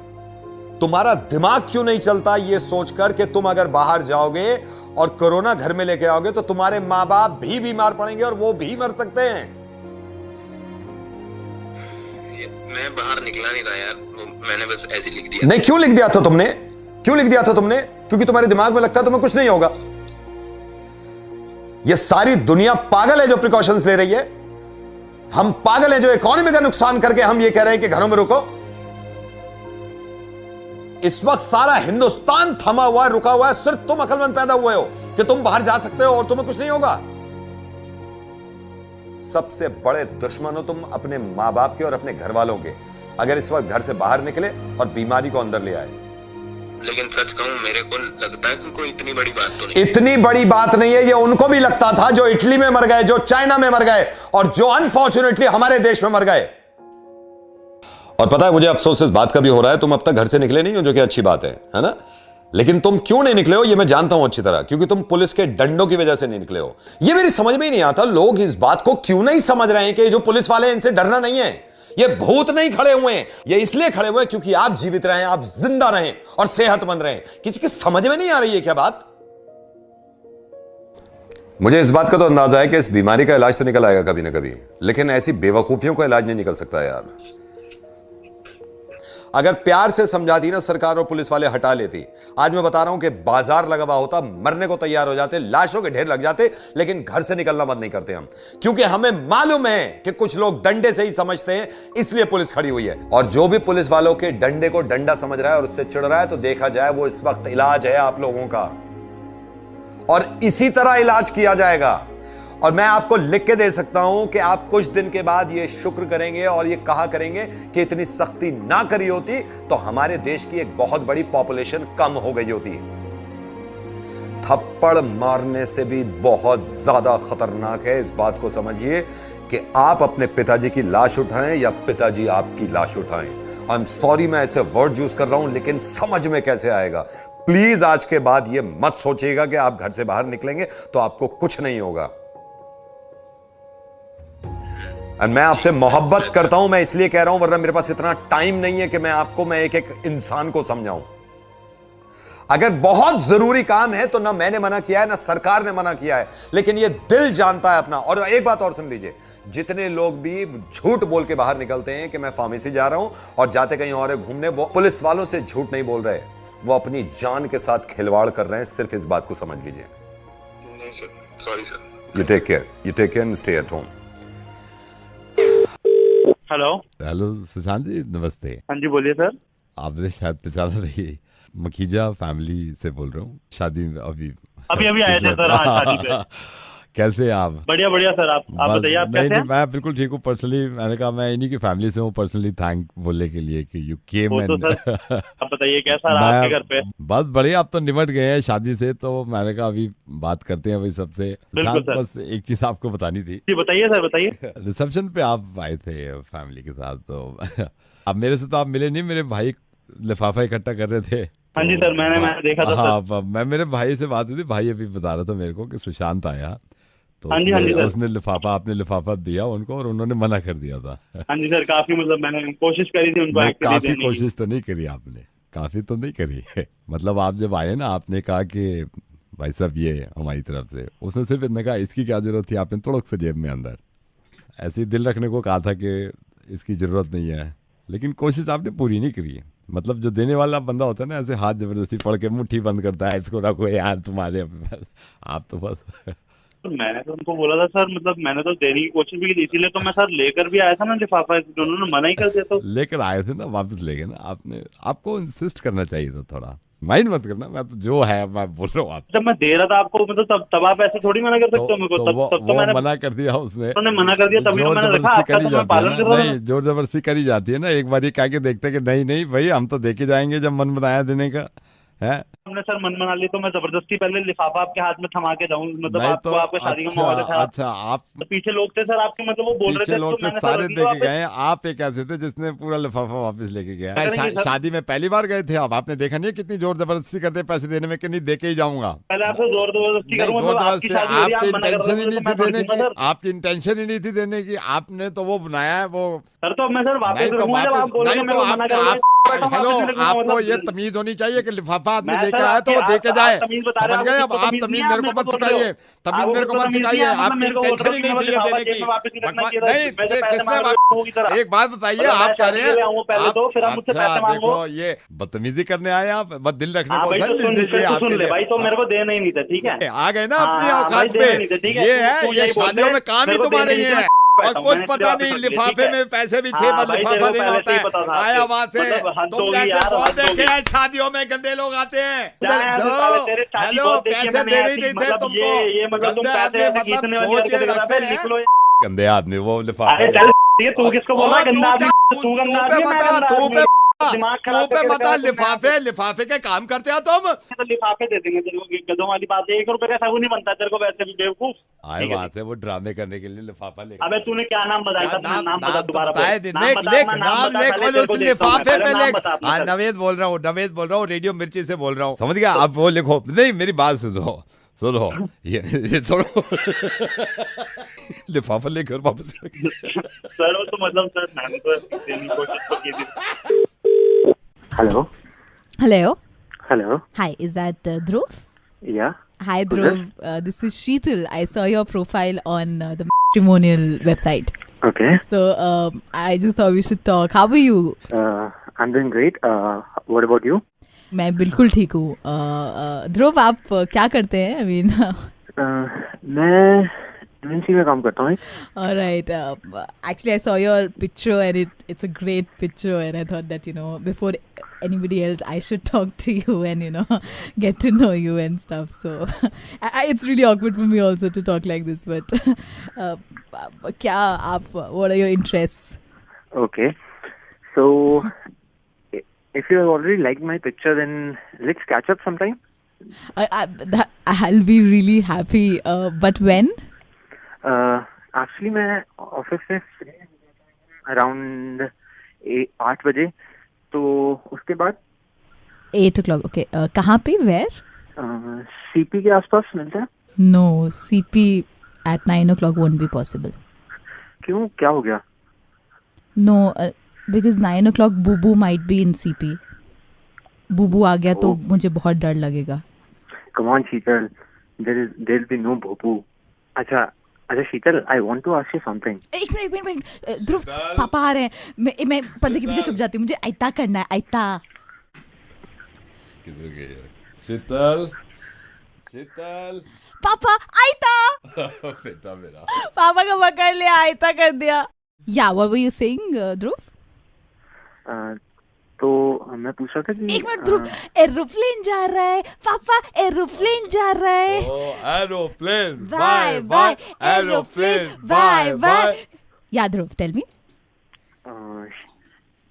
तुम्हारा दिमाग क्यों नहीं चलता यह सोचकर कि तुम अगर बाहर जाओगे और कोरोना घर में लेके आओगे तो तुम्हारे माँ बाप भी बीमार पड़ेंगे और वो भी मर सकते हैं। मैं बाहर निकला नहीं था यार, मैंने बस ऐसे लिख दिया। नहीं, क्यों लिख दिया था तुमने? क्यों लिख दिया था तुमने? क्योंकि तुम्हारे दिमाग में लगता है तुम्हें कुछ नहीं होगा। यह सारी दुनिया पागल है जो प्रिकॉशंस ले रही है। हम पागल हैं जो इकोनॉमी का नुकसान करके हम ये कह रहे हैं कि घरों में रुको। इस वक्त सारा हिंदुस्तान थमा हुआ है, रुका हुआ है। सिर्फ तुम अक्लमंद पैदा हुए हो कि तुम बाहर जा सकते हो और तुम्हें कुछ नहीं होगा। सबसे बड़े दुश्मन हो तुम अपने मां बाप के और अपने घर वालों के, अगर इस वक्त घर से बाहर निकले और बीमारी को अंदर ले आए। लेकिन सच कहूं, मेरे को लगता है कि कोई इतनी बड़ी बात तो नहीं। इतनी बड़ी बात नहीं है। ये उनको भी लगता था जो इटली में मर गए, जो चाइना में मर गए, और जो अनफॉर्चुनेटली हमारे देश में मर गए। और पता है, मुझे अफसोस इस बात का भी हो रहा है, तुम अब तक घर से निकले नहीं हो, जो कि अच्छी बात है ना। लेकिन तुम क्यों नहीं निकले हो ये मैं जानता हूं अच्छी तरह, क्योंकि तुम पुलिस के डंडों की वजह से नहीं निकले हो। ये मेरी समझ में ही नहीं आता, लोग इस बात को क्यों नहीं समझ रहे हैं कि जो पुलिस वाले हैं इनसे डरना नहीं है। ये भूत नहीं खड़े हुए हैं, ये इसलिए खड़े हुए हैं क्योंकि आप जीवित रहें, आप जिंदा रहें और सेहतमंद रहें। किसी की समझ में नहीं आ रही है क्या बात? मुझे इस बात का तो अंदाजा है कि इस बीमारी का इलाज तो निकल आएगा कभी ना कभी, लेकिन ऐसी बेवकूफियों का इलाज नहीं निकल सकता यार। अगर प्यार से समझाती ना सरकार और पुलिस वाले, हटा लेती, आज मैं बता रहा हूं कि बाजार लगा हुआ होता, मरने को तैयार हो जाते, लाशों के ढेर लग जाते, लेकिन घर से निकलना बंद नहीं करते हम, क्योंकि हमें मालूम है कि कुछ लोग डंडे से ही समझते हैं, इसलिए पुलिस खड़ी हुई है। और जो भी पुलिस वालों के डंडे को डंडा समझ रहा है और उससे चिढ़ रहा है, तो देखा जाए वो इस वक्त इलाज है आप लोगों का, और इसी तरह इलाज किया जाएगा। और मैं आपको लिख के दे सकता हूं कि आप कुछ दिन के बाद ये शुक्र करेंगे और ये कहा करेंगे कि इतनी सख्ती ना करी होती तो हमारे देश की एक बहुत बड़ी पॉपुलेशन कम हो गई होती। थप्पड़ मारने से भी बहुत ज्यादा खतरनाक है, इस बात को समझिए, कि आप अपने पिताजी की लाश उठाएं या पिताजी आपकी लाश उठाएं। आई एम सॉरी मैं ऐसे वर्ड यूज कर रहा हूं, लेकिन समझ में कैसे आएगा। प्लीज आज के बाद ये मत सोचिएगा कि आप घर से बाहर निकलेंगे तो आपको कुछ नहीं होगा। और मैं आपसे मोहब्बत करता हूं, मैं इसलिए कह रहा हूं, वरना मेरे पास इतना टाइम नहीं है कि मैं एक एक इंसान को समझाऊं। अगर बहुत जरूरी काम है तो ना मैंने मना किया है ना सरकार ने मना किया है, लेकिन ये दिल जानता है अपना। और एक बात और सुन लीजिए, जितने लोग भी झूठ बोल के बाहर निकलते हैं कि मैं फार्मेसी जा रहा हूं और जाते कहीं और घूमने, वो पुलिस वालों से झूठ नहीं बोल रहे, वो अपनी जान के साथ खिलवाड़ कर रहे हैं। सिर्फ इस बात को समझ लीजिए। नहीं sir, sorry sir. You take care and stay at home. Hello Sushant ji, नमस्ते। हाँ जी बोलिए सर। आपने शायद पहचाना नहीं, मखीजा फैमिली से बोल रहा हूँ। शादी में अभी आए थे सर। हाँ, शादी पे। कैसे आप? बढ़िया सर। आप बताइए, आप कैसे हैं? मैं बिल्कुल ठीक हूँ। पर्सनली मैंने कहा मैं इन्हीं की फैमिली से हूँ, पर्सनली थैंक बोलने के लिए कि यू केम। आप बताइए कैसा रहा आपके घर पे? बस बढ़िया, आप तो निमट गए हैं शादी से, तो मैंने कहा अभी बात करते हैं भाई सबसे। बस एक चीज आपको बतानी थी। बताइए सर, बताइए। रिसेप्शन पे आप आए थे फैमिली के साथ, तो अब मेरे से तो आप मिले नहीं, मेरे भाई लिफाफा इकट्ठा कर रहे थे। हाँ जी सर, मैंने देखा था। हाँ, मैं मेरे भाई से बात हुई थी, भाई अभी बता रहा था मेरे को कि सुशांत आया, तो उसने लिफाफा, आपने लिफाफा दिया उनको और उन्होंने मना कर दिया था। हाँ जी सर, काफी मतलब मैंने कोशिश करी थी उनको। काफी कोशिश तो नहीं करी आपने, काफी तो नहीं करी मतलब आप जब आए ना, आपने कहा कि भाई साहब ये हमारी तरफ से, उसने सिर्फ इतना कहा इसकी क्या जरूरत थी, आपने तोड़क से जेब में अंदर ऐसे ही दिल रखने को कहा था कि इसकी जरूरत नहीं है, लेकिन कोशिश आपने पूरी नहीं करी। मतलब जो देने वाला बंदा होता है ना, ऐसे हाथ जबरदस्ती पड़ के मुट्ठी बंद करता है, इसको रखो यार तुम्हारे, आप तो बस। तो मैंने तो उनको बोला था सर, मतलब मैंने तो देने की कोशिश भी की, इसीलिए तो मैं सर लेकर भी आया था ना लिफाफा, उन्होंने मना ही कर दिया। तो लेकर आए थे ना, वापस ले गए ना आपने। आपको इंसिस्ट करना चाहिए था थोड़ा, माइंड मत करना, मैं तो जो है मैं बोल रहा हूँ आपसे। जब मैं दे रहा था आपको मतलब तब आप ऐसे थोड़ी मना कर सकते हो मेरे को। तब तो मैंने मना कर दिया उसने, मना कर दिया, तभी तो मैंने रखा। आपका तो मैं पालन कर रहा हूँ। नहीं, जोर जबरदस्ती करी जाती है ना। एक बार ये कह के देखते कि नहीं भाई हम तो देखे जाएंगे जब मन बनाया देने का है। हमने सर मन बना लिया तो मैं जबरदस्ती पहले लिफाफा आपके हाथ में थमा के जाऊं, मतलब आपको तो आपको शादी का माहौल था। अच्छा आप तो पीछे लोग थे सर आपके, मतलब वो बोल रहे थे, लोग तो मैंने सारे सर देके गए। आप एक ऐसे थे जिसने पूरा लिफाफा वापस लेके गया। शादी में पहली बार गए थे आप, आपने देखा नहीं कितनी जोर जबरदस्ती करते पैसे देने में कि नहीं देके ही जाऊंगा। पहले आपसे जोर जबरदस्ती करूंगा, आपकी इंटेंशन ही नहीं थी देने की, आपकी इंटेंशन ही नहीं थी देने की, आपने तो वो बनाया है वो। सर तो मैं सर वापस करूंगा जब आप बोलोगे मैं मना करूंगा। हेलो, आपको ये तमीज होनी चाहिए कि लिफाफा आदमी लेके आया तो वो देके जाए, समझ गए? अब आप तमीज मेरे को मत सिखाइए, तमीज मेरे को मत सिखाइए। आपकी इंटेंशन ही नहीं थी ये देने की। नहीं, किसने? एक बात बताइए, आप कह रहे हैं अच्छा देखो ये बदतमीजी करने आए आप, बस दिल रखने को भाई, तो मेरे को देना ही नहीं था, ठीक है? आ गए ना अपनी औकात पे। ये है, ये शादियों में काम ही तुम्हारे ये है और कुछ पता नहीं। लिफाफे में पैसे भी थे, लिफाफा देना होता है। आया वहां से, तुम जैसे बहुत देखे हैं शादियों में गंदे लोग आते हैं। हेलो, पैसे देने ही नहीं थे तुमको। गंदे आदमी वो लिफाफे। तू किसको बोला गंदा आदमी? तू गंदा आदमी, लिफाफे के काम करते हो तुम। तो लिफाफे दे देंगे तेरे को, गधों वाली बात है। 1 रुपए का साबुन नहीं बनता तेरे को वैसे भी, बेवकूफ। आए वहां से वो ड्रामे करने के लिए लिफाफा लेके। अबे तूने क्या नाम बताया? नाम बता दोबारा। लिफाफे पे लिख। नवेद बोल रहा हूँ, रेडियो मिर्ची से बोल रहा हूँ, समझ गया? अब वो लिखो। नहीं, मेरी बात सुनो ये सुनो। लिफाफा लेकर वापस। सर वो तो मतलब सर मैंने तो देने की कोशिश तो की थी। Hello. Hello. Hello. Hi, is that Dhruv? Yeah. Hi, Dhruv. This is Sheetal. I saw your profile on the matrimonial website. Okay. So I just thought we should talk. How are you? I'm doing great. What about you? मैं बिल्कुल ठीक हूँ। ध्रुव आप क्या करते हैं? I mean, मैं MNC में काम करता हूँ। Alright. Actually, I saw your picture and it's a great picture, and I thought that before anybody else, I should talk to you and get to know you and stuff. So it's really awkward for me also to talk like this. But what are your interests? Okay. So if you have already liked my picture, then let's catch up sometime. I'll be really happy. But when? Actually मैं office से around 8 बजे, तो उसके बाद 8 o'clock. Okay. कहाँ पे? Where? CP के आसपास मिलता है? No, CP at 9 o'clock won't be possible. क्यों, क्या हो गया? No, because 9 o'clock Bubu might be in CP. Bubu आ गया तो मुझे बहुत डर लगेगा. Come on, Sheetal. There'll be no Bubu. अच्छा शीतल, I want to ask you something. एक मिनट ध्रुव, पापा आ रहे हैं। मैं पर्दे के पीछे छुप जाती हूँ, मुझे आयता करना है, आयता। किधर गए शीतल? पापा आयता। बेटा मेरा, पापा को पकड़ लिया, आयता कर दिया। Yeah, what were you saying, ध्रुव? तो मैं पूछ रहा था कि एक मिनट ध्रुव, एरोप्लेन जा रहा है पापा, एरोप्लेन जा रहा है। Aeroplane, bye bye, aeroplane, bye bye. Yeah Dhruv, tell me.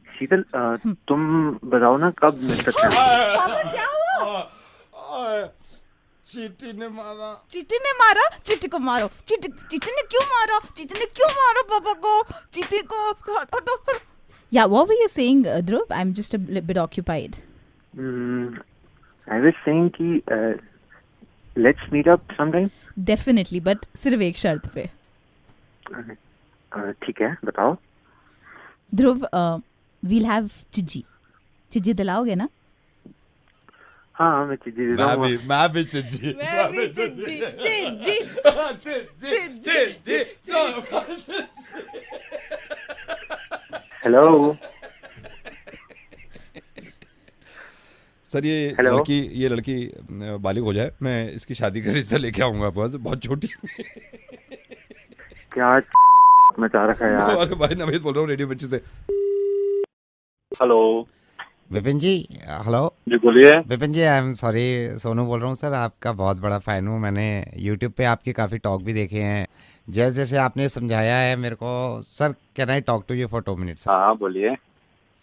शीतल, तुम बताओ ना कब मिल सकते हैं? पापा क्या हुआ? चीटी ने मारा। चीटी को मारो। चीटी ने क्यों मारा पापा को? चीटी को। Yeah, what were you saying, Dhruv? I'm just a bit occupied. I was saying कि let's meet up sometime. Definitely, but सिर्फ एक शर्त पे। ठीक है, बताओ। Dhruv, we'll have चिज्जी। चिज्जी दिलाओगे ना? हाँ, मैं चिज्जी दिलाऊंगा। मैं भी चिज्जी। हेलो सर, ये लड़की बालिग हो जाए, मैं इसकी शादी का रिश्ता लेके आऊंगा आपके पास। बहुत छोटी। क्या मचा रखा है यार। अरे भाई, नवेद बोल रहा हूँ रेडियो मिर्ची से। हेलो। विपिन जी हेलो जी बोलिए। विपिन जी आई एम सॉरी, सोनू बोल रहा हूँ सर, आपका बहुत बड़ा फ़ैन हूँ। मैंने यूट्यूब पे आपके काफ़ी टॉक भी देखे हैं, जैसे जैसे आपने समझाया है मेरे को। Sir can I talk to you for 2 minutes? हाँ बोलिए।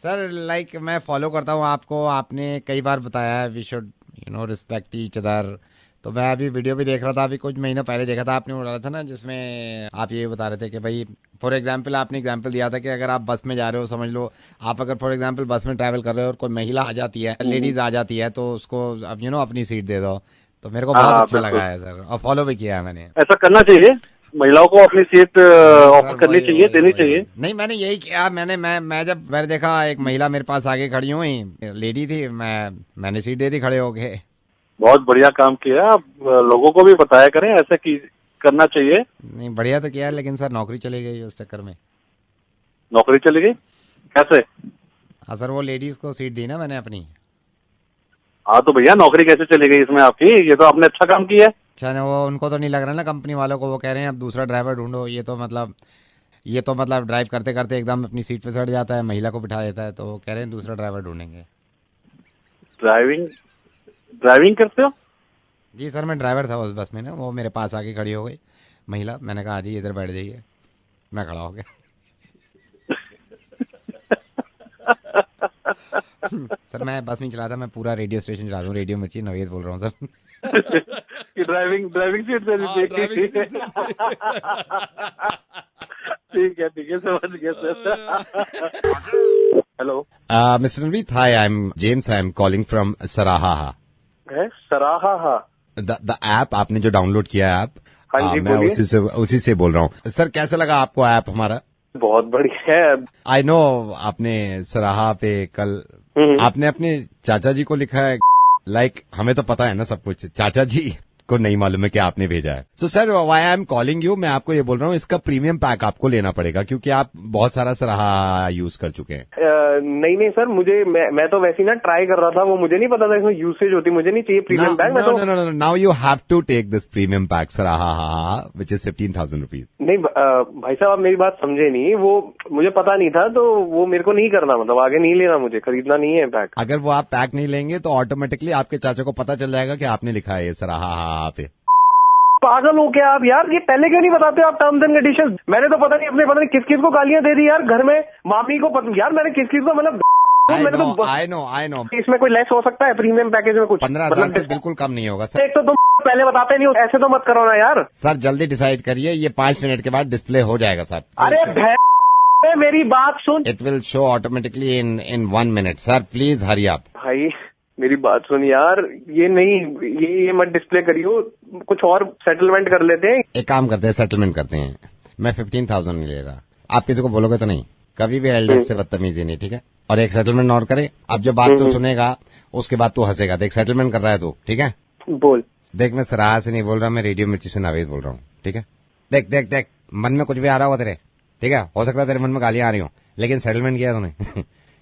सर लाइक मैं फॉलो करता हूँ आपको, आपने कई बार बताया है we should respect each other. तो मैं अभी वीडियो भी देख रहा था, अभी कुछ महीनों पहले देखा था, आपने बोला था ना जिसमें आप ये बता रहे थे कि भाई फॉर एग्जांपल आपने एग्जांपल दिया था कि अगर आप बस में जा रहे हो, समझ लो आप अगर फॉर एग्जांपल बस में ट्रैवल कर रहे हो और कोई महिला आ जाती है, लेडीज आ जाती है, तो उसको अब अपनी सीट दे दो। तो मेरे को बहुत अच्छा लगा है सर, और फॉलो भी किया है मैंने। ऐसा करना चाहिए, महिलाओं को अपनी सीट ऑफर करनी चाहिए, देनी चाहिए। नहीं मैंने यही किया, मैं जब मैंने देखा एक महिला मेरे पास आगे खड़ी हुई, लेडी थी, मैंने सीट दे दी खड़े होके। बहुत बढ़िया काम किया, आप लोगों को भी बताया करें ऐसा कि करना चाहिए। नहीं बढ़िया तो किया है, लेकिन सर नौकरी चली गई उस चक्कर में। नौकरी चली गई कैसे? हाँ सर, वो लेडीज को सीट दी ना मैंने अपनी। हाँ तो भैया नौकरी कैसे चली गई इसमें आपकी? ये तो आपने अच्छा काम किया है। अच्छा ना, वो उनको तो नहीं लग रहा ना कंपनी वालों को, वो कह रहे हैं अब दूसरा ड्राइवर ढूंढो। ये तो मतलब ड्राइव करते करते एकदम अपनी सीट पे सट जाता है, महिला को बिठा देता है, तो वो कह रहे हैं दूसरा ड्राइवर ढूंढेंगे। ड्राइविंग करते हो? जी सर, मैं ड्राइवर था उस बस में ना, वो मेरे पास आके खड़ी हो गई महिला, मैंने कहा जी इधर बैठ जाइए, मैं खड़ा हो गया। सर मैं बस में चलाता, मैं पूरा रेडियो स्टेशन चलाता हूँ, रेडियो मिर्ची नवेद बोल रहा हूँ सर। ड्राइविंग सीट से ठीक है समझ गया sir. Hello mister Naveed, hi I M James, I am calling from सराहा। सराहा द ऐप आपने जो डाउनलोड किया है ऐप, हाँ जी, मैं उसी से बोल रहा हूँ। सर कैसा लगा आपको ऐप हमारा? बहुत बढ़िया है। आई नो आपने सराहा पे कल आपने अपने चाचा जी को लिखा है, लाइक हमें तो पता है ना सब कुछ, चाचा जी को नहीं मालूम है कि आपने भेजा है। So sir why I am calling you, मैं आपको ये बोल रहा हूँ इसका प्रीमियम पैक आपको लेना पड़ेगा, क्योंकि आप बहुत सारा सराहा यूज कर चुके हैं। नहीं सर, मैं तो वैसे ही ना ट्राई कर रहा था, वो मुझे नहीं पता था इसमें यूसेज होती, मुझे नहीं चाहिए premium pack. Now you have to take this premium pack सराहा व्हिच इज 15,000 रुपीज। नहीं भाई साहब, आप मेरी बात समझे नहीं, वो मुझे पता नहीं था, तो वो मेरे को नहीं करना, मतलब आगे नहीं लेना, मुझे खरीदना नहीं है पैक। अगर वो आप पैक नहीं लेंगे तो ऑटोमेटिकली आपके चाचा को पता चल जाएगा कि आपने लिखा है ये सराहा पे। पागल हो क्या आप यार? ये पहले क्यों नहीं बताते आप टर्म्स एंड कंडीशंस? मैंने तो पता नहीं किस किस को गालियां दे दी यार घर में, मामी को यार मैंने किस किस को, मतलब आई नो इसमें कोई लेस हो सकता है प्रीमियम पैकेज में? कुछ 15,000 से बिल्कुल कम नहीं होगा सर। एक तो तुम पहले बताते नहीं हो, ऐसे तो मत करो ना यार। सर जल्दी डिसाइड करिए, ये 5 मिनट के बाद डिस्प्ले हो जाएगा सर। अरे मेरी बात सुन, it will show automatically in 1 minute. Sir please hurry up. भाई मेरी बात सुन यार, ये नहीं, ये मत डिस्प्ले करियो, कुछ और सेटलमेंट कर लेते हैं। एक काम करते हैं, सेटलमेंट करते हैं। मैं 15,000 नहीं ले रहा, आप किसी को बोलोगे तो नहीं, कभी भी एल्डर से बदतमीजी नहीं, ठीक है? और एक सेटलमेंट और करे, अब जो बात तू सुनेगा उसके बाद तू हंसेगा। देख सेटलमेंट कर रहा है तू, ठीक है? बोल। देख मैं सराहा से नहीं बोल रहा, मैं रेडियो मिर्ची से नावेद बोल रहा हूँ, ठीक है? देख देख देख, मन में कुछ भी आ रहा होगा तेरे, ठीक है? हो सकता है तेरे मन में गालियां आ रही हो, लेकिन सेटलमेंट किया तूने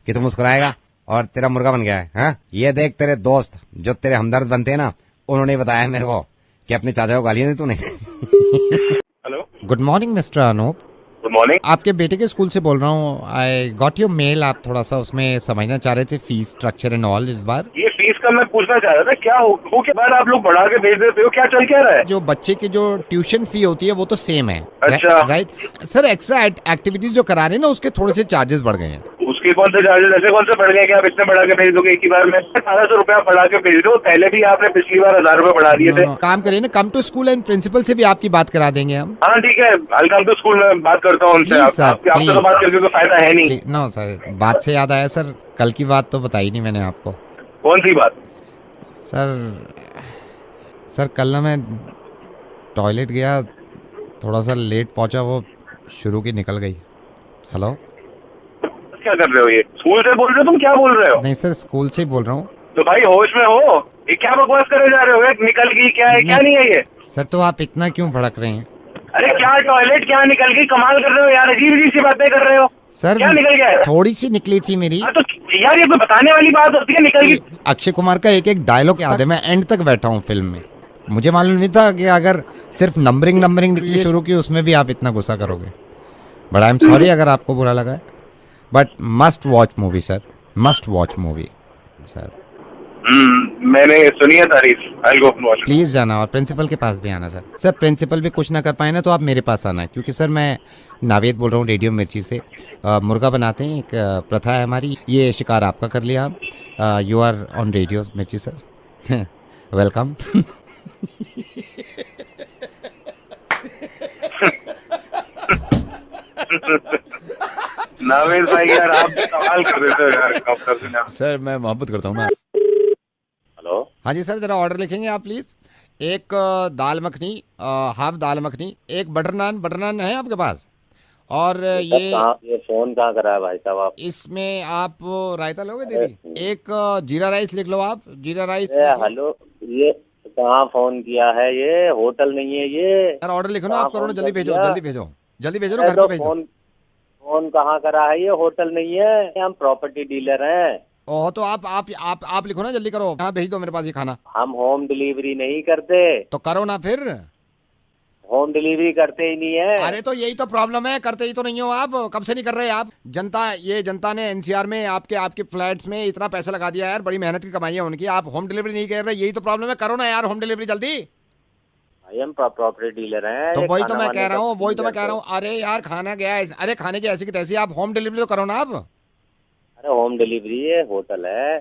कि तू मुस्कुराएगा और तेरा मुर्गा बन गया है। हाँ, ये देख तेरे दोस्त जो तेरे हमदर्द बनते हैं ना, उन्होंने बताया मेरे को कि अपने चाचा को गालियां दी तूने। Hello, good morning mister Anup. Good morning. आपके बेटे के स्कूल से बोल रहा हूँ। आई गॉट योर मेल, आप थोड़ा सा उसमें समझना चाह रहे थे फीस स्ट्रक्चर एंड ऑल। इस बार ये फीस का मैं पूछना चाह रहा था, क्या हो के बाद आप लोग बढ़ा के भेज देते हो, क्या चल क्या रहा है? जो बच्चे की जो ट्यूशन फी होती है वो तो सेम है। अच्छा राइट सर, एक्स्ट्रा एक्टिविटीज जो करा रहे हैं ना उसके थोड़े से चार्जेस बढ़ गए हैं। उसके कौन से चार्जेस ऐसे कौन से बढ़ गए कि आप इतने बढ़ा के भेज दोगे एक ही बार में? 1800 रुपया बढ़ा के भेज दो, पहले भी आपने पिछली बार 1000 रुपए बढ़ा दिए थे। काम करिए ना, come to school and principal से भी आपकी बात करा देंगे हम। हाँ ठीक है, आई कम टू स्कूल में बात करता हूँ उनसे। आपसे तो बात करके कोई फायदा है नहीं। नो सर, बात से याद आया सर, कल की बात तो बताई नहीं मैंने आपको। कौन सी बात? सर कल ना मैं टॉयलेट गया, थोड़ा सा लेट पहुंचा, वो शुरू की निकल गई। हेलो, क्या कर रहे हो? ये स्कूल से बोल रहे हो? तुम क्या बोल रहे हो? नहीं सर, स्कूल से ही बोल रहा हूँ। तो भाई होश में हो, ये क्या बकवास करे जा रहे हो? निकल गई क्या है, क्या नहीं है ये? सर तो आप इतना क्यों भड़क रहे हैं? अरे क्या टॉयलेट, क्या निकल गई? कमाल कर रहे हो यार, अजीब अजीब सी बातें कर रहे हो। सर क्या निकल गया है? थोड़ी सी निकली थी मेरी। तो यार ये कोई बताने वाली बात होती है? निकल गई। अक्षय कुमार का एक एक डायलॉग याद है, मैं एंड तक बैठा हूँ फिल्म में, मुझे मालूम नहीं था कि अगर सिर्फ नंबरिंग निकली शुरू की उसमें भी आप इतना गुस्सा करोगे। बट आई एम सॉरी अगर आपको बुरा लगा है, but must watch movie sir, must watch movie. Sir? मैंने सुनी है तारीफ। I'll go and watch it. Please जाना और प्रिंसिपल के पास भी आना सर। सर प्रिंसिपल भी कुछ ना कर पाए ना तो आप मेरे पास आना, क्योंकि सर मैं नावेद बोल रहा हूँ रेडियो मिर्ची से। मुर्गा बनाते हैं, एक प्रथा है हमारी, ये शिकार आपका कर लिया आप। यू आर ऑन रेडियो मिर्ची सर। वेलकम। नावेद भाई यार आप कमाल कर देते हो यार, कब कर देना। सर मैं मोहब्बत करता हूँ ना। हेलो। हाँ जी सर, जरा ऑर्डर लिखेंगे आप प्लीज। एक दाल मखनी, हाफ दाल मखनी, एक बटर नान है आपके पास? और ये फोन कहाँ करा है भाई साहब आप? इसमें आप रायता लोगे दीदी? एक जीरा राइस लिख लो आप, जीरा राइस। हेलो, ये कहाँ फोन किया है? ये होटल नहीं है ये। सर ऑर्डर लिखो ना आप, करो ना, जल्दी भेजो जल्दी भेजो जल्दी भेजो ना, घर पे भेजो। फोन कहाँ करा है? ये होटल नहीं है, हम प्रॉपर्टी डीलर हैं। ओह तो आप लिखो ना, जल्दी करो। हाँ भेज दो मेरे पास ये खाना। हम होम डिलीवरी नहीं करते। तो करो ना फिर। होम डिलीवरी करते ही नहीं है। अरे तो यही तो प्रॉब्लम है, करते ही तो नहीं हो आप। कब से नहीं कर रहे आप? जनता ने एनसीआर में आपके फ्लैट्स में इतना पैसा लगा दिया यार, बड़ी मेहनत की कमाई है उनकी, आप होम डिलीवरी नहीं कर रहे, यही तो प्रॉब्लम है। करो ना यार होम डिलीवरी जल्दी। हम प्रॉपर्टी डीलर हैं। तो वही तो मैं कह रहा हूँ, अरे यार खाना गया है, अरे खाने की ऐसी की तैसी, आप होम डिलीवरी तो करो ना आप। अरे होम डिलीवरी ये होटल है,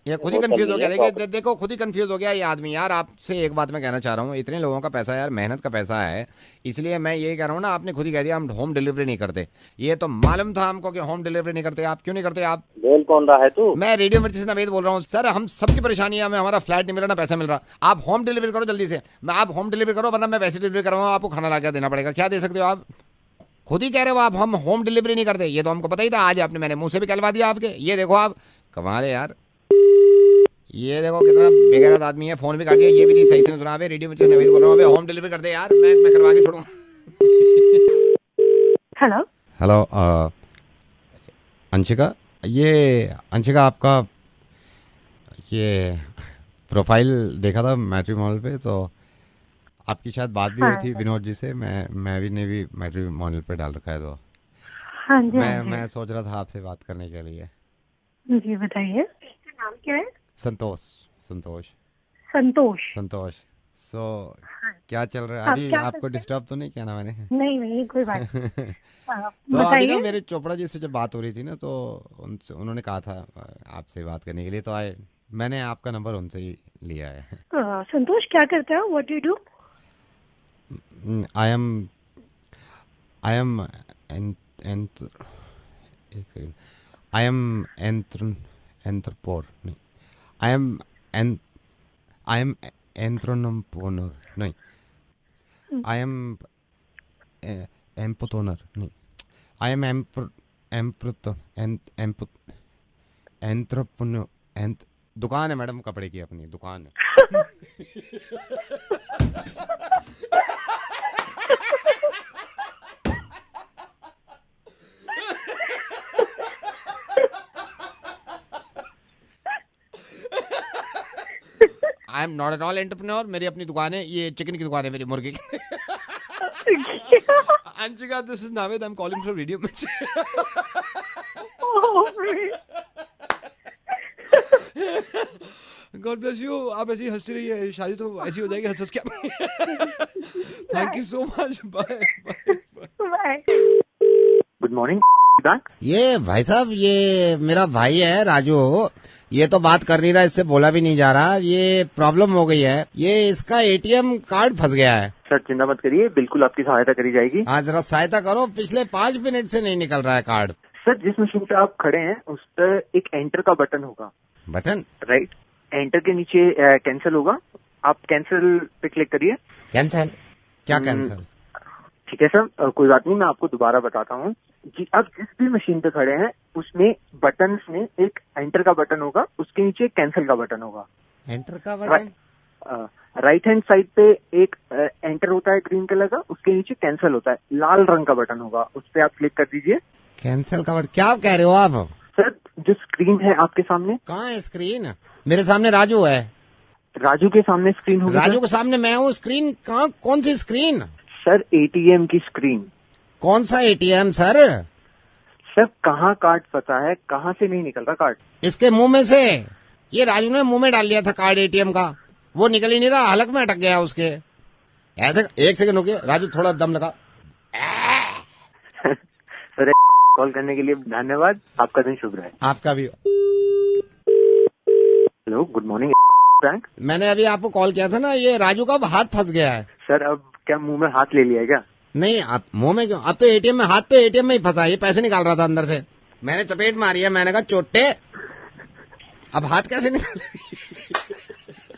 ये खुद ही कंफ्यूज हो गया। देखो खुद ही कंफ्यूज हो गया ये आदमी। यार आपसे एक बात मैं कहना चाह रहा हूँ, इतने लोगों का पैसा यार, मेहनत का पैसा है, इसलिए मैं यही कह रहा हूँ ना, आपने खुद ही कह दिया हम होम डिलीवरी नहीं करते। ये तो मालूम था हमको कि होम डिलीवरी नहीं करते। आप क्यों नहीं करते? आप बोल कौन रहा है तू? मैं रेडियो मिर्ची से नावेद बोल रहा हूँ सर। हम सबकी परेशानी है, हमें हमारा फ्लैट नहीं मिल रहा, ना पैसा मिल रहा। आप होम डिलीवरी करो जल्दी से। आप होम डिलीवरी करो, वरना मैं वैसे डिलीवरी करवाऊँ, आपको खाना ला के देना पड़ेगा। क्या दे सकते हो आप? खुद ही कह रहे हो आप हम होम डिलीवरी नहीं करते। ये तो हमको पता ही था, आज आपने मैंने मुंह से भी कहलवा दिया आपके। ये देखो आप, कमाल है यार। ये देखो कितना बेगैरत आदमी है, फोन भी काट दिया, ये भी नहीं सही से सुना। रेडियो मिर्ची नवीन बोल रहा हूँ, होम डिलीवरी कर दे यार, मैं करवा के छोड़ूंगा। हेलो अंशिका, ये अंशिका आपका ये प्रोफाइल देखा था मैट्रिमोनियल पे, तो आपकी शायद बात भी हुई थी विनोद जी से। मैं भी ने भी मैट्रिमोनियल पे डाल रखा है, तो हाँ जी, मैं सोच रहा था आपसे बात करने के लिए। जी बताइए, नाम क्या है? संतोष। सो क्या चल रहा है अभी? आपको डिस्टर्ब तो नहीं किया ना मैंने? नहीं कोई बात नहीं। तो अभी ना मेरे चोपड़ा जी से जब बात हो रही थी ना, तो उन्होंने कहा था आपसे बात करने के लिए, तो मैंने आपका नंबर उनसे ही लिया है। संतोष क्या करते हो? What do you do? I am entrepreneur नहीं, आई एम एम्पोटोनर नहीं, आई एम एंथ्रोपोनर। दुकान है मैडम, कपड़े की अपनी दुकान है। I am not at all entrepreneur. मेरी अपनी दुकान है, ये चिकन की दुकान है मेरी, मुर्गी की। Anshika, this is Naved, I am calling from radio Mirchi. God bless you. आप ऐसी हंसती रहिए, शादी तो ऐसी हो जाएगी हंस क्या। Thank you so much, bye. Good morning. ये भाई साहब, ये मेरा भाई है राजू, ये तो बात कर नहीं रहा, इससे बोला भी नहीं जा रहा। ये प्रॉब्लम हो गई है, ये इसका एटीएम कार्ड फंस गया है। सर चिंता मत करिए, बिल्कुल आपकी सहायता करी जाएगी। हाँ जरा सहायता करो, पिछले 5 मिनट से नहीं निकल रहा है कार्ड। सर जिस मशीन पे आप खड़े हैं उस पर एक एंटर का बटन होगा। बटन? राइट, एंटर के नीचे कैंसिल होगा, आप कैंसिल पे क्लिक करिए। कैंसिल? क्या कैंसिल? ठीक है सर, कोई बात नहीं, मैं आपको दोबारा बताता हूँ जी। आप जिस भी मशीन पे खड़े हैं उसमें बटन में एक एंटर का बटन होगा, उसके नीचे कैंसिल का बटन होगा। एंटर का बटन? राइट हैंड साइड पे एक एंटर होता है ग्रीन कलर का, उसके नीचे कैंसिल होता है, लाल रंग का बटन होगा, उस पर आप क्लिक कर दीजिए। कैंसिल का बटन? क्या कह रहे हो आप? सर जो स्क्रीन है आपके सामने। कहाँ है स्क्रीन? मेरे सामने राजू है। राजू के सामने स्क्रीन होगी? राजू के सामने मैं हूँ। स्क्रीन कहाँ? कौन सी स्क्रीन? सर एटीएम की स्क्रीन। कौन सा एटीएम सर? सर कहाँ कार्ड फंसा है, कहाँ से नहीं निकल रहा कार्ड? इसके मुंह में से। ये राजू ने मुंह में डाल लिया था कार्ड एटीएम का, वो निकल ही नहीं रहा, हलक में अटक गया उसके। ऐसे 1 सेकंड रुकिए राजू, थोड़ा दम लगा। सर कॉल करने के लिए धन्यवाद, आपका दिन शुभ रहे। आपका भी। Hello, good morning bank. मैंने अभी आपको कॉल किया था ना, ये राजू का हाथ फंस गया है। सर अब क्या मुंह में हाथ ले लिया है क्या? नहीं, आप मुंह में क्यों, अब तो एटीएम में, हाथ तो एटीएम में ही फंसा, ये पैसे निकाल रहा था अंदर से, मैंने चपेट मारी है, मैंने कहा चोटे अब हाथ कैसे निकाले।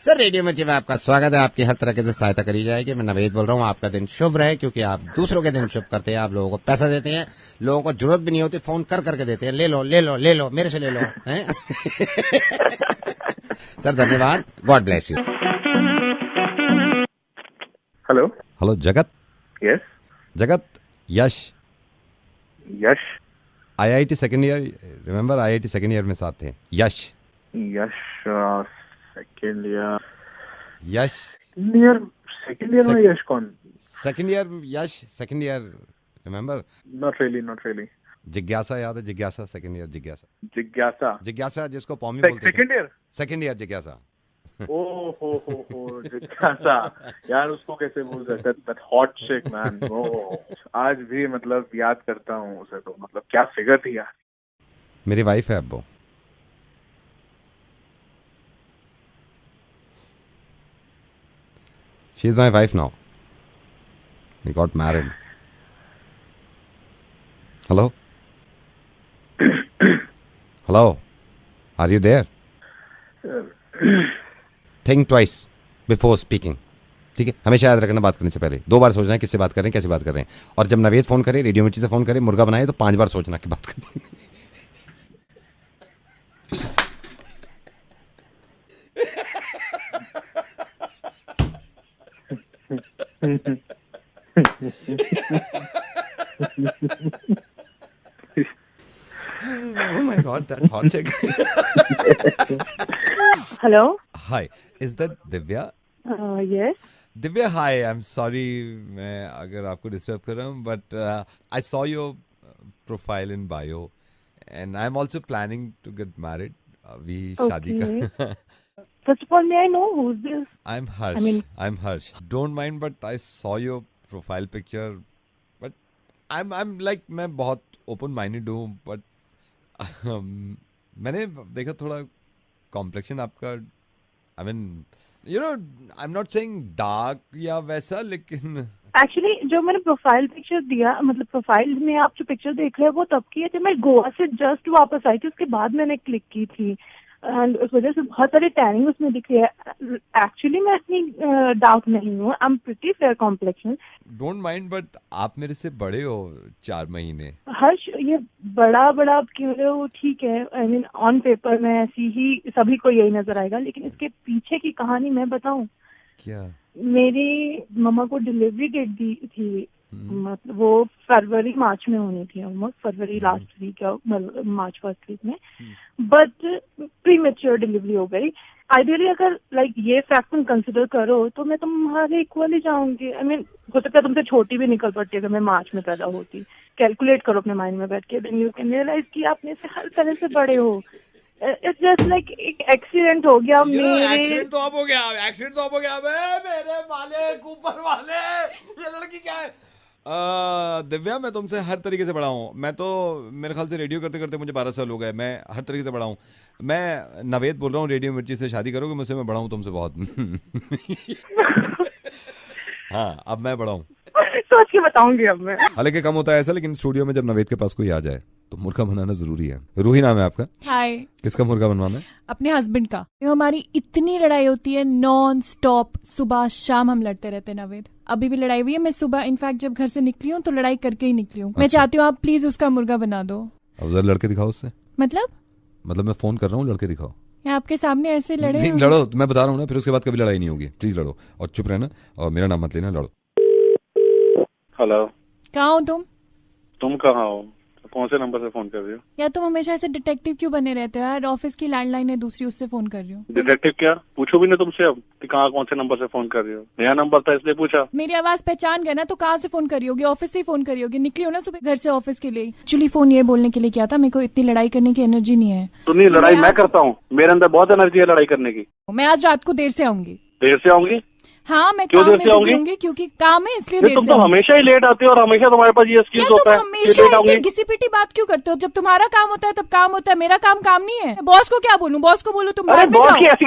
सर रेडियो मिर्ची में आपका स्वागत है, आपकी हर तरह से सहायता करी जाएगी। मैं नवेद बोल रहा हूँ, आपका दिन शुभ रहे, क्योंकि आप दूसरों के दिन शुभ करते हैं, आप लोगों को पैसा देते हैं, लोगों को जरूरत भी नहीं होती, फोन कर करके देते हैं, ले लो ले लो ले लो, मेरे से ले लो हैं? सर धन्यवाद, God bless you. Hello hello जगत। यस जगत, यश। यश IIT second year, remember IIT second year में साथ थे। यश सेकेंड ईयर। यश सेकेंड ईयर में यश कौन? Second year Yash, second year remember? Not really. जिज्ञासा याद है? जिज्ञासा, सेकेंड ईयर जिज्ञासा जिसको पॉमी बोलते थे। सेकेंड ईयर जिज्ञासा। हो जिज्ञासा यार, उसको कैसे भूल सकते, दैट हॉट चिक मैन। आज भी मतलब याद करता हूँ उसे, तो मतलब क्या फिगर थी यार। मेरी वाइफ है अब वो। She is my wife now. We got married. Hello? Hello? Are you there? Think twice before speaking. ठीक है, हमेशा याद रखना बात करने से पहले 2 बार सोचना है किससे बात कर रहे हैं, कैसे बात कर रहे हैं। और जब नवेद फोन करे, रेडियो मिर्ची से फोन करे, मुर्गा बनाए, तो 5 बार सोचना कि बात करनी। Oh my God, that hot chick. Hello. Hi, is that Divya? Yes. Divya, hi. I'm sorry, मैं अगर आपको डिस्टर्ब कर रहा हूँ, but I saw your profile in bio, and I'm also planning to get married. अभी शादी का। First of all, may I know who's this? I'm Harsh. I'm Harsh. Don't mind, but I saw your profile picture, but I'm like, मैं बहुत open minded हूँ, but मैंने देखा थोड़ा complexion आपका, I mean, you know, I'm not saying dark या वैसा, लेकिन एक्चुअली जो मैंने प्रोफाइल पिक्चर दिया, मतलब प्रोफाइल में आप जो पिक्चर देख रहे हैं वो तब की है जब मैं गोवा से जस्ट वापस आई थी, उसके बाद मैंने क्लिक की थी, एंड उस वजह से बहुत सारी टैनिंग उसमें दिख रही है। एक्चुअली मैं इतनी डार्क नहीं हूँ, I am pretty fair complexion. Don't mind, but आप मेरे से बड़े हो 4 महीने। हर्ष, ये बड़ा आप क्यों रहे हो? ठीक है, आई मीन ऑन पेपर में ऐसी ही सभी को यही नजर आएगा, लेकिन इसके पीछे की कहानी मैं बताऊं क्या? मेरी मम्मा को डिलीवरी डेट दी थी, मतलब वो फरवरी मार्च में होनी थी, ऑलमोस्ट फरवरी लास्ट वीक या मार्च फर्स्ट वीक में, बट प्री मेच्योर डिलीवरी हो गई। आइडियली अगर लाइक ये फैक्ट तुम कंसिडर करो तो मैं तुम्हारे इक्वल ही जाऊंगी। आई मीन हो सकता है तुमसे छोटी भी निकल पड़ती अगर मैं मार्च में पैदा होती। कैलकुलेट करो अपने माइंड में बैठ के, देन यू कैन रियलाइज कि आप मेरे से हर तरह से बड़े हो। इट्स जस्ट लाइक एक एक्सीडेंट हो गया एक्सीडेंट तो अब हो गया मेरे मालिक ऊपर वाले, ये लड़की क्या है? दिव्या, मैं तुमसे हर तरीके से बड़ा हूँ। मैं तो मेरे ख्याल से रेडियो करते करते मुझे 12 साल हो गए, मैं हर तरीके से बड़ा हूँ। मैं नवेद बोल रहा हूँ, रेडियो मिर्ची से शादी करोगे मुझसे, मैं बड़ा हूँ तुमसे बहुत। हाँ, अब मैं बड़ा हूँ, सोच के बताऊंगी अब मैं। हालांकि कम होता है ऐसा, लेकिन स्टूडियो में जब नवेद के पास कोई आ जाए तो मुर्गा बनाना जरूरी है। रूही नाम है आपका? हाय। किसका मुर्गा बनवाना है? अपने हस्बैंड का। हमारी इतनी लड़ाई होती है नॉन स्टॉप, सुबह शाम हम लड़ते रहते हैं नवेद। अभी भी लड़ाई हुई है, मैं सुबह इनफैक्ट जब घर से निकली हूँ तो लड़ाई करके ही निकली हूँ। मैं चाहती हूँ आप प्लीज उसका मुर्गा बना दो। अब उधर लड़के दिखाओ उससे। मतलब मैं फोन कर रहा हूँ, लड़के दिखाओ। आपके सामने ऐसे लड़े? नहीं लड़ो, मैं बता रहा हूँ ना, फिर उसके बाद कभी लड़ाई नहीं होगी। प्लीज लड़ो और चुप रहना, और मेरा नाम मत लेना, लड़ो। हेलो, कहाँ हो तुम? तुम कहाँ हो? कौन से नंबर से फोन कर रही हो? या तुम हमेशा ऐसे डिटेक्टिव क्यों बने रहते हो यार? ऑफिस की लैंडलाइन है दूसरी, उससे फोन कर रही हूँ। डिटेक्टिव क्या? पूछो भी नहीं तुमसे अब कि कहाँ कौन से नंबर से फोन कर रही हो। नया नंबर था इसलिए पूछा। मेरी आवाज पहचान गए ना, तो कहाँ से फोन करी होगी? ऑफिस से ही फोन करी होगी। निकली हो ना सुबह घर से ऑफिस के लिए। एक्चुअली फोन ये बोलने के लिए किया था, मेरे को इतनी लड़ाई करने की एनर्जी नहीं है। तो नहीं, लड़ाई मैं करता हूँ, मेरे अंदर बहुत एनर्जी है लड़ाई करने की। मैं आज रात को देर से आऊंगी। देर से आऊंगी? हाँ, मैं क्यों काम देर में से बिजी होंगी क्योंकि काम है, इसलिए देर तुम से तो हमेशा ही लेट आते हो और हमेशा तुम्हारे पास ये एक्सक्यूज होता है। हमेशा इतनी घिसी-पिटी बात क्यों करते हो? जब तुम्हारा काम होता है तब काम होता है, मेरा काम नहीं है। बॉस को क्या बोलूं? बॉस को बोलूं तुम अरे बाद में बॉस जाओ। की ऐसी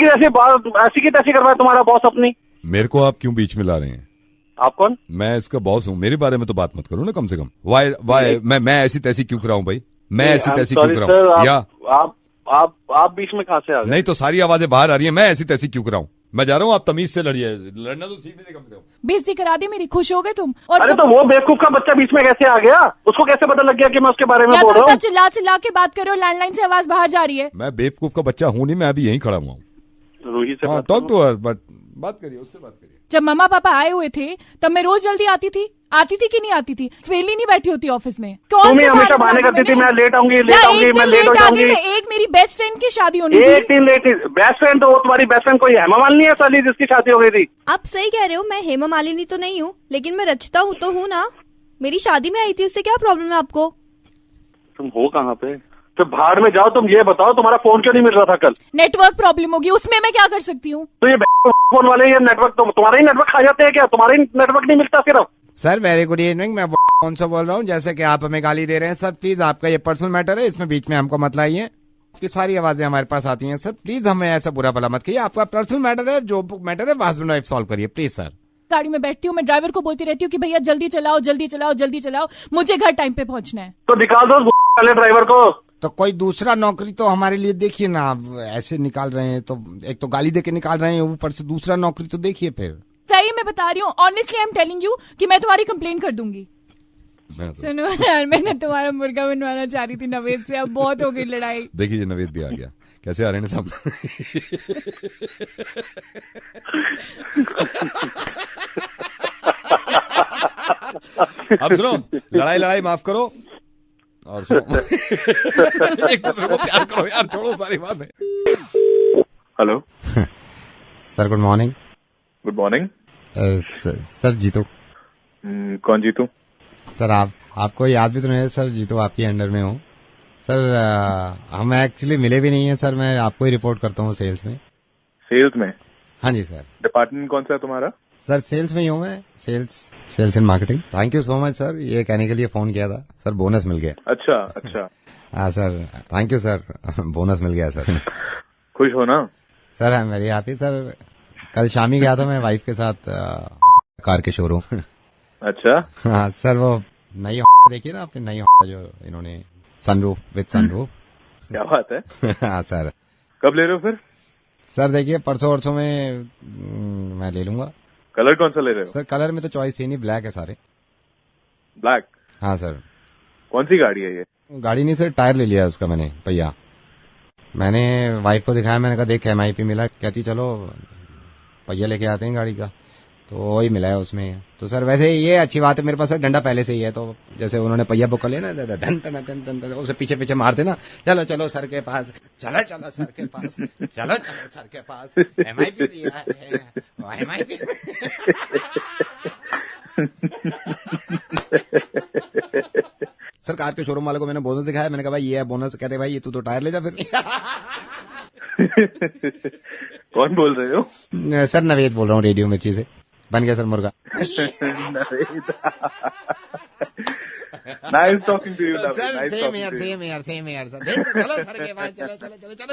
की तैसी करवाए तुम्हारा बॉस अपनी। मेरे को आप क्यों बीच में ला रहे हैं? आप कौन? मैं इसका बॉस हूँ, मेरे बारे में तो बात मत करो ना कम से कम। वाई मैं ऐसी तैसी क्यों कराऊं भाई? मैं ऐसी तैसी क्यों कराऊं? या आप बीच में कहाँ से आ गए? नहीं तो सारी आवाजें बाहर आ रही है, मैं ऐसी तैसी क्यों कराऊं? मैं जा रहा हूँ, आप तमीज से लड़िए। लड़ना तो सीख नहीं कम से कम। बेइज्जती करा दी मेरी, खुश हो गए तुम? और अरे तो वो बेवकूफ का बच्चा बीच में कैसे आ गया? उसको कैसे पता लग गया कि मैं उसके बारे में बोल रहा हूँ? चिल्ला के बात करो, लैंडलाइन से आवाज बाहर जा रही है। मैं बेवकूफ का बच्चा हूँ नहीं, मैं अभी यहीं खड़ा हुआ हूँ। रूही से टॉक टू हर, बट बात करिए, उससे बात करिए। जब मम्मा पापा आए हुए थे तब मैं रोज जल्दी आती थी कि नहीं आती थी? फेल ही नहीं बैठी होती ऑफिस में। तुम ही हमेशा बहाने करती थी, मैं लेट आऊंगी, मैं लेट हो जाऊंगी। एक मेरी बेस्ट फ्रेंड की शादी होनी थी। एक दिन लेट। बेस्ट फ्रेंड तो वो तुम्हारी बेस्ट फ्रेंड कोई हेमा मालिनी है साली, जिसकी शादी हो गई थी। आप सही कह रहे हो, मैं हेमा मालिनी तो नहीं हूँ, लेकिन मैं रचिता हूँ तो हूँ ना। मेरी शादी में आई थी, उससे क्या प्रॉब्लम है आपको? तुम हो कहाँ पे? तो भाड़ में जाओ। तुम ये बताओ तुम्हारा फोन क्यों नहीं मिल रहा था कल? नेटवर्क प्रॉब्लम होगी, उसमें मैं क्या कर सकती हूँ? तो ये फोन वाले ये नेटवर्क तो तुम्हारा ही नेटवर्क खा जाते हैं क्या? तुम्हारा ही नेटवर्क नहीं मिलता सिर्फ? सर वेरी गुड इवनिंग, मैं कौन सा बोल रहा हूँ? जैसे कि आप हमें गाली दे रहे हैं सर, प्लीज आपका ये पर्सनल मैटर है, इसमें बीच में हमको मत लाइए। आपकी सारी आवाजें हमारे पास आती हैं सर, प्लीज हमें ऐसा बुरा भला मत कहिए। आपका पर्सनल मैटर है, जो मैटर है हस्बैंड वाइफ सॉल्व करिए प्लीज सर। गाड़ी में बैठती हूँ, मैं ड्राइवर को बोलती रहती हूँ कि भैया जल्दी चलाओ जल्दी चलाओ जल्दी चलाओ, मुझे घर टाइम पे पहुंचना है। तो निकाल दो वाले ड्राइवर को। तो कोई दूसरा नौकरी तो हमारे लिए देखिए ना। आप ऐसे निकाल रहे हैं तो एक तो गाली दे के निकाल रहे हैं, ऊपर से दूसरा नौकरी तो देखिए फिर। सही मैं बता रही हूँ, honestly I am telling you कि मैं तुम्हारी कंप्लेन कर दूंगी। सुनो यार, मैंने तुम्हारा मुर्गा बनवाना चाह रही थी नवेद से, अब बहुत हो गई लड़ाई। देखिए नवेद भी आ गया, कैसे आ रहे हैं साहब। अब सुनो, लड़ाई माफ करो और सुनो। एक दूसरे को प्यार करो यार, छोड़ो सारी बातें। Hello sir, good morning. Good morning. Sir Jitu. कौन जीतू? सर आपको याद भी तो नहीं है सर, जीतू आपके अंडर में हूँ सर। हम एक्चुअली मिले भी नहीं है सर, मैं आपको ही रिपोर्ट करता हूँ सेल्स में। सेल्स में? हाँ जी सर। डिपार्टमेंट कौन सा है तुम्हारा? सर सेल्स में ही हूँ मैं, sales and marketing. Thank you so much sir, ये कहने के लिए फोन किया था सर, बोनस मिल गया। अच्छा। हाँ sir, thank you sir, bonus मिल गया सर। खुश हो ना? Sir I am very happy sir. कल शाम ही गया था मैं वाइफ के साथ कार के शोरूम। अच्छा। हाँ सर, वो नई देखिए ना आपने, नई जो इन्होंने सनरूफ विद सनरूफ। क्या बात है। हाँ सर। कब ले रहे हो फिर? सर देखिए परसों में मैं ले लूंगा। कलर कौन सा ले रहे हो? सर कलर में तो चॉइस ही नहीं, ब्लैक है सारे। ब्लैक? हाँ सर। कौन सी गाड़ी है ये? गाड़ी नहीं सर, टायर ले लिया उसका मैंने, पहिया। मैंने वाइफ को दिखाया, मैंने कहा देख MIP मिला, कहती चलो पहिया लेके आते हैं गाड़ी का, तो वही मिला है उसमें। तो सर वैसे ये अच्छी बात है, मेरे पास सर डंडा पहले से ही है, तो जैसे उन्होंने पहिया बुक कर लिया ना, धन धन धन धन धन, उसे पीछे मारते ना, चलो सर के पास, चलो सर के पास, चलो सर के पास, MIP दिया है, MIP। सर कार के शोरूम वाले को मैंने बोनस दिखाया, मैंने कहा भाई ये है बोनस, कहते भाई ये तू तो टायर ले जा फिर। कौन बोल रहे हो? सर नवेद बोल रहा हूँ, रेडियो मिर्ची से। बन गया सर मुर्गा। Nice talking to you, Naveen. Sir same यार सर। चलो सर के पास, चलो।